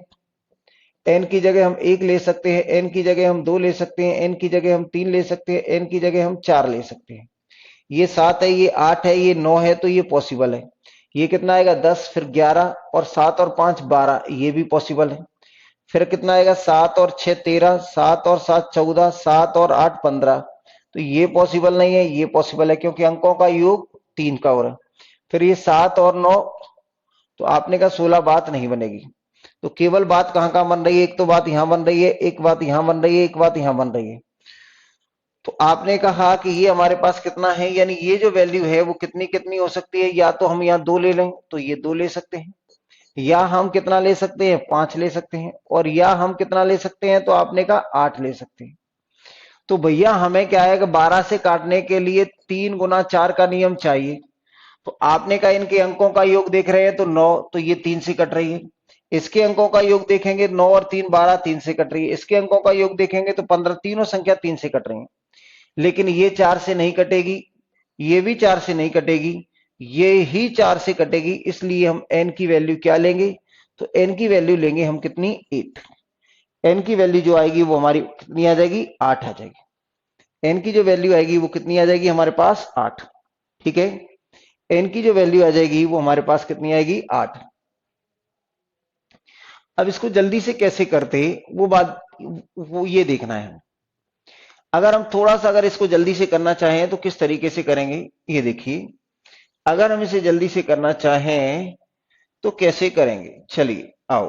n की जगह हम 1 ले सकते हैं, n की जगह हम 2 ले सकते हैं, n की जगह हम 3 ले सकते हैं, n की जगह हम 4 ले सकते हैं। ये 7 है, ये 8 है, ये 9 है, तो ये पॉसिबल है। ये कितना आएगा, 10, फिर 11 और 7 और 5 12, ये भी पॉसिबल है। फिर कितना आएगा, 7 और 6 13, 7 और 7 14, 7 और 8 15, तो ये पॉसिबल नहीं है, ये पॉसिबल है क्योंकि अंकों का योग 3 का हो रहा है। फिर ये 7 और 9, तो आपने कहा 16 बात नहीं बनेगी, तो केवल बात कहां कहां बन रही है, एक तो बात यहां बन रही है, एक बात यहां बन रही है, एक बात यहां बन रही है। तो आपने कहा कि ये हमारे पास कितना है, यानी ये जो वैल्यू है वो कितनी कितनी हो सकती है, या तो हम यहाँ 2 ले लें तो ये 2 ले सकते हैं, या हम कितना ले सकते हैं, 5 ले सकते हैं, और या हम कितना ले सकते हैं, तो आपने कहा 8 ले सकते हैं। तो भैया हमें क्या है कि 12 से काटने के लिए 3 गुना 4 का नियम चाहिए। तो आपने कहा इनके अंकों का योग देख रहे हैं तो 9, तो ये 3 से कट रही है। इसके अंकों का योग देखेंगे 9 और 3 12, 3 से कट रही है। इसके अंकों का योग देखेंगे तो 15, तीनों संख्या 3 से कट रही है। लेकिन ये 4 से नहीं कटेगी, ये भी 4 से नहीं कटेगी, ये ही 4 से कटेगी, इसलिए हम n की वैल्यू क्या लेंगे, तो n की वैल्यू लेंगे हम कितनी, 8। n की वैल्यू जो आएगी वो हमारी कितनी आ जाएगी, 8 आ जाएगी। n की जो वैल्यू आएगी वो कितनी आ जाएगी हमारे पास, 8, ठीक है। n की जो वैल्यू आ जाएगी वो हमारे पास कितनी आएगी, 8। अब इसको जल्दी से कैसे करते, वो बात वो ये देखना है। अगर हम थोड़ा सा अगर इसको जल्दी से करना चाहें तो किस तरीके से करेंगे, ये देखिए। अगर हम इसे जल्दी से करना चाहें तो कैसे करेंगे, चलिए आओ।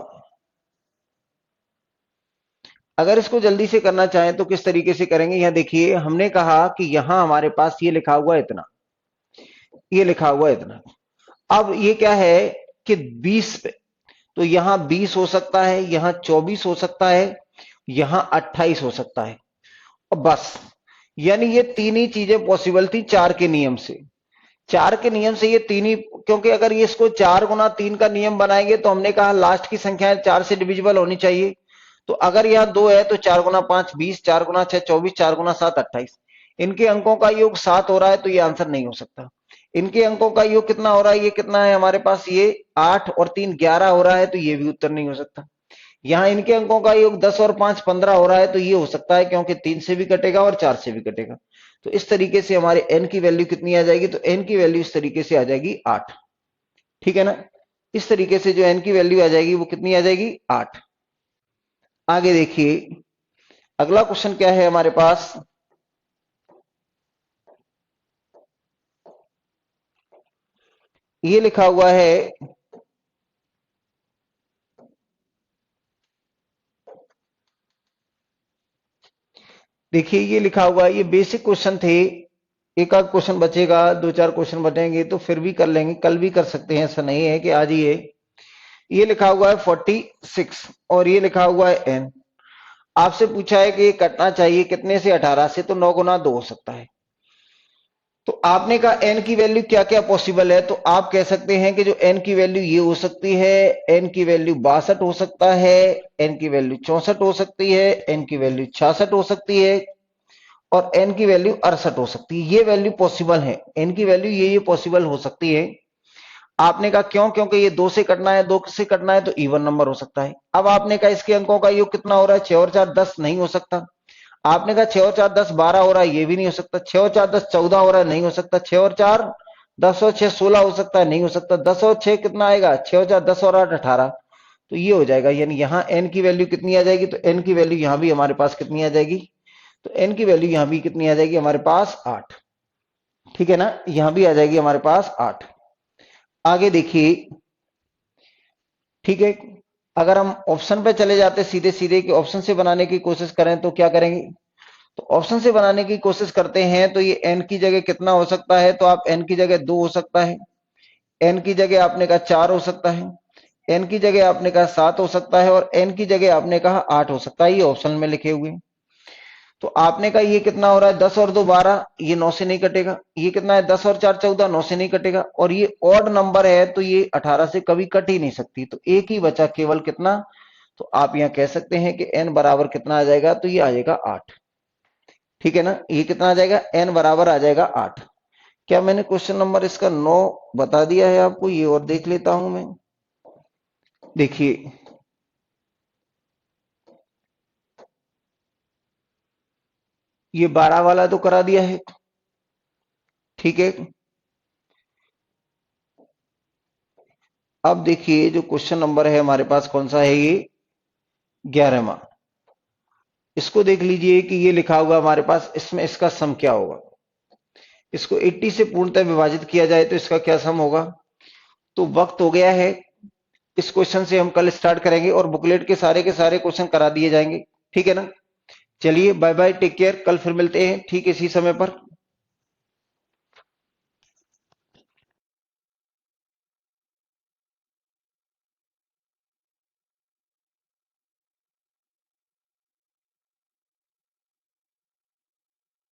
अगर इसको जल्दी से करना चाहें तो किस तरीके से करेंगे, यहां देखिए हमने कहा कि यहां हमारे पास ये लिखा हुआ इतना, ये लिखा हुआ इतना। अब ये क्या है कि 20 पे, तो यहां 20 हो सकता है, यहां 24 हो सकता है, यहां 28 हो सकता है, और बस। यानी ये तीन ही चीजें पॉसिबल थी 4 के नियम से। 4 के नियम से ये तीन ही, क्योंकि अगर ये इसको 4 गुना 3 का नियम बनाएंगे तो हमने कहा लास्ट की संख्याएं 4 से डिविजिबल होनी चाहिए। तो अगर यहाँ 2 है तो 4 गुना 5 20, 4 गुना 6 24, 4 गुना 7 28। इनके अंकों का योग 7 हो रहा है तो ये आंसर नहीं हो सकता। इनके अंकों का योग कितना हो रहा है, ये कितना है हमारे पास, ये 8 और 3 11 हो रहा है, तो ये भी उत्तर नहीं हो सकता। यहाँ इनके अंकों का योग 10 और 5 15 हो रहा है, तो ये हो सकता है क्योंकि 3 से भी कटेगा और 4 से भी कटेगा। तो इस तरीके से हमारे n की वैल्यू कितनी आ जाएगी, तो n की वैल्यू इस तरीके से आ जाएगी 8। ठीक है ना, इस तरीके से जो n की वैल्यू आ जाएगी वो कितनी आ जाएगी, 8। आगे देखिए अगला क्वेश्चन क्या है हमारे पास। ये लिखा हुआ है, देखिए ये लिखा हुआ है, ये बेसिक क्वेश्चन थे। एक आध क्वेश्चन बचेगा, 2-4 क्वेश्चन बचेंगे तो फिर भी कर लेंगे, कल भी कर सकते हैं, ऐसा नहीं है कि आज ही है। ये लिखा हुआ है 46 और ये लिखा हुआ है n। आपसे पूछा है कि ये कटना चाहिए कितने से, 18 से, तो 9 गुना 2 हो सकता है। तो आपने कहा n की वैल्यू क्या क्या पॉसिबल है, तो आप कह सकते हैं कि जो n की वैल्यू ये हो सकती है, n की वैल्यू 62 हो सकता है, n की वैल्यू 64 हो सकती है, n की वैल्यू 66 हो सकती है और n की वैल्यू 68 हो सकती है। ये वैल्यू पॉसिबल है, n की वैल्यू ये पॉसिबल हो सकती है। आपने कहा क्यों, क्योंकि ये 2 से कटना है, 2 से कटना है तो इवन नंबर हो सकता है। अब आपने कहा इसके अंकों का योग कितना हो रहा है, 6 और 4 10, नहीं हो सकता। आपने कहा 6 और 4 10 12 हो रहा है, ये भी नहीं हो सकता। 6 और 4 10 14 हो रहा है, नहीं हो सकता। 6 और 4 10 और 6 16 हो सकता है, नहीं हो सकता। 10 और 6 कितना आएगा, 6 और 4 10 और 8 18, तो ये हो जाएगा। यानी यहाँ n की वैल्यू कितनी आ जाएगी, तो n की वैल्यू यहाँ भी हमारे पास कितनी आ जाएगी, तो n की वैल्यू यहाँ भी कितनी आ जाएगी हमारे पास, 8। ठीक है ना, यहाँ भी आ जाएगी हमारे पास 8। आगे देखिए, ठीक है, अगर हम ऑप्शन पे चले जाते सीधे सीधे कि ऑप्शन से बनाने की कोशिश करें तो क्या करेंगे, तो ऑप्शन से बनाने की कोशिश करते हैं तो ये n की जगह कितना हो सकता है, तो आप n की जगह 2 हो सकता है, n की जगह आपने कहा 4 हो सकता है, n की जगह आपने कहा 7 हो सकता है और n की जगह आपने कहा 8 हो सकता है। ये ऑप्शन में लिखे हुए हैं। तो आपने कहा ये कितना हो रहा है, 10 और 2 12, ये 9 से नहीं कटेगा। ये कितना है, 10 और 4 14, 9 से नहीं कटेगा। और ये ऑड नंबर है तो ये 18 से कभी कट ही नहीं सकती। तो एक ही बचा केवल कितना, तो आप यहां कह सकते हैं कि n बराबर कितना आ जाएगा, तो ये आ जाएगा 8। ठीक है ना, ये कितना आ जाएगा, n बराबर आ जाएगा 8। क्या मैंने क्वेश्चन नंबर इसका 9 बता दिया है आपको, ये और देख लेता हूं मैं। देखिए ये 12 वाला तो करा दिया है। ठीक है, अब देखिए जो क्वेश्चन नंबर है हमारे पास कौन सा है, ये 11वां। इसको देख लीजिए कि ये लिखा हुआ हमारे पास, इसमें इसका सम क्या होगा। इसको 80 से पूर्णतः विभाजित किया जाए तो इसका क्या सम होगा। तो वक्त हो गया है, इस क्वेश्चन से हम कल स्टार्ट करेंगे और बुकलेट के सारे क्वेश्चन करा दिए जाएंगे। ठीक है ना, चलिए बाय बाय, टेक केयर, कल फिर मिलते हैं ठीक इसी समय पर।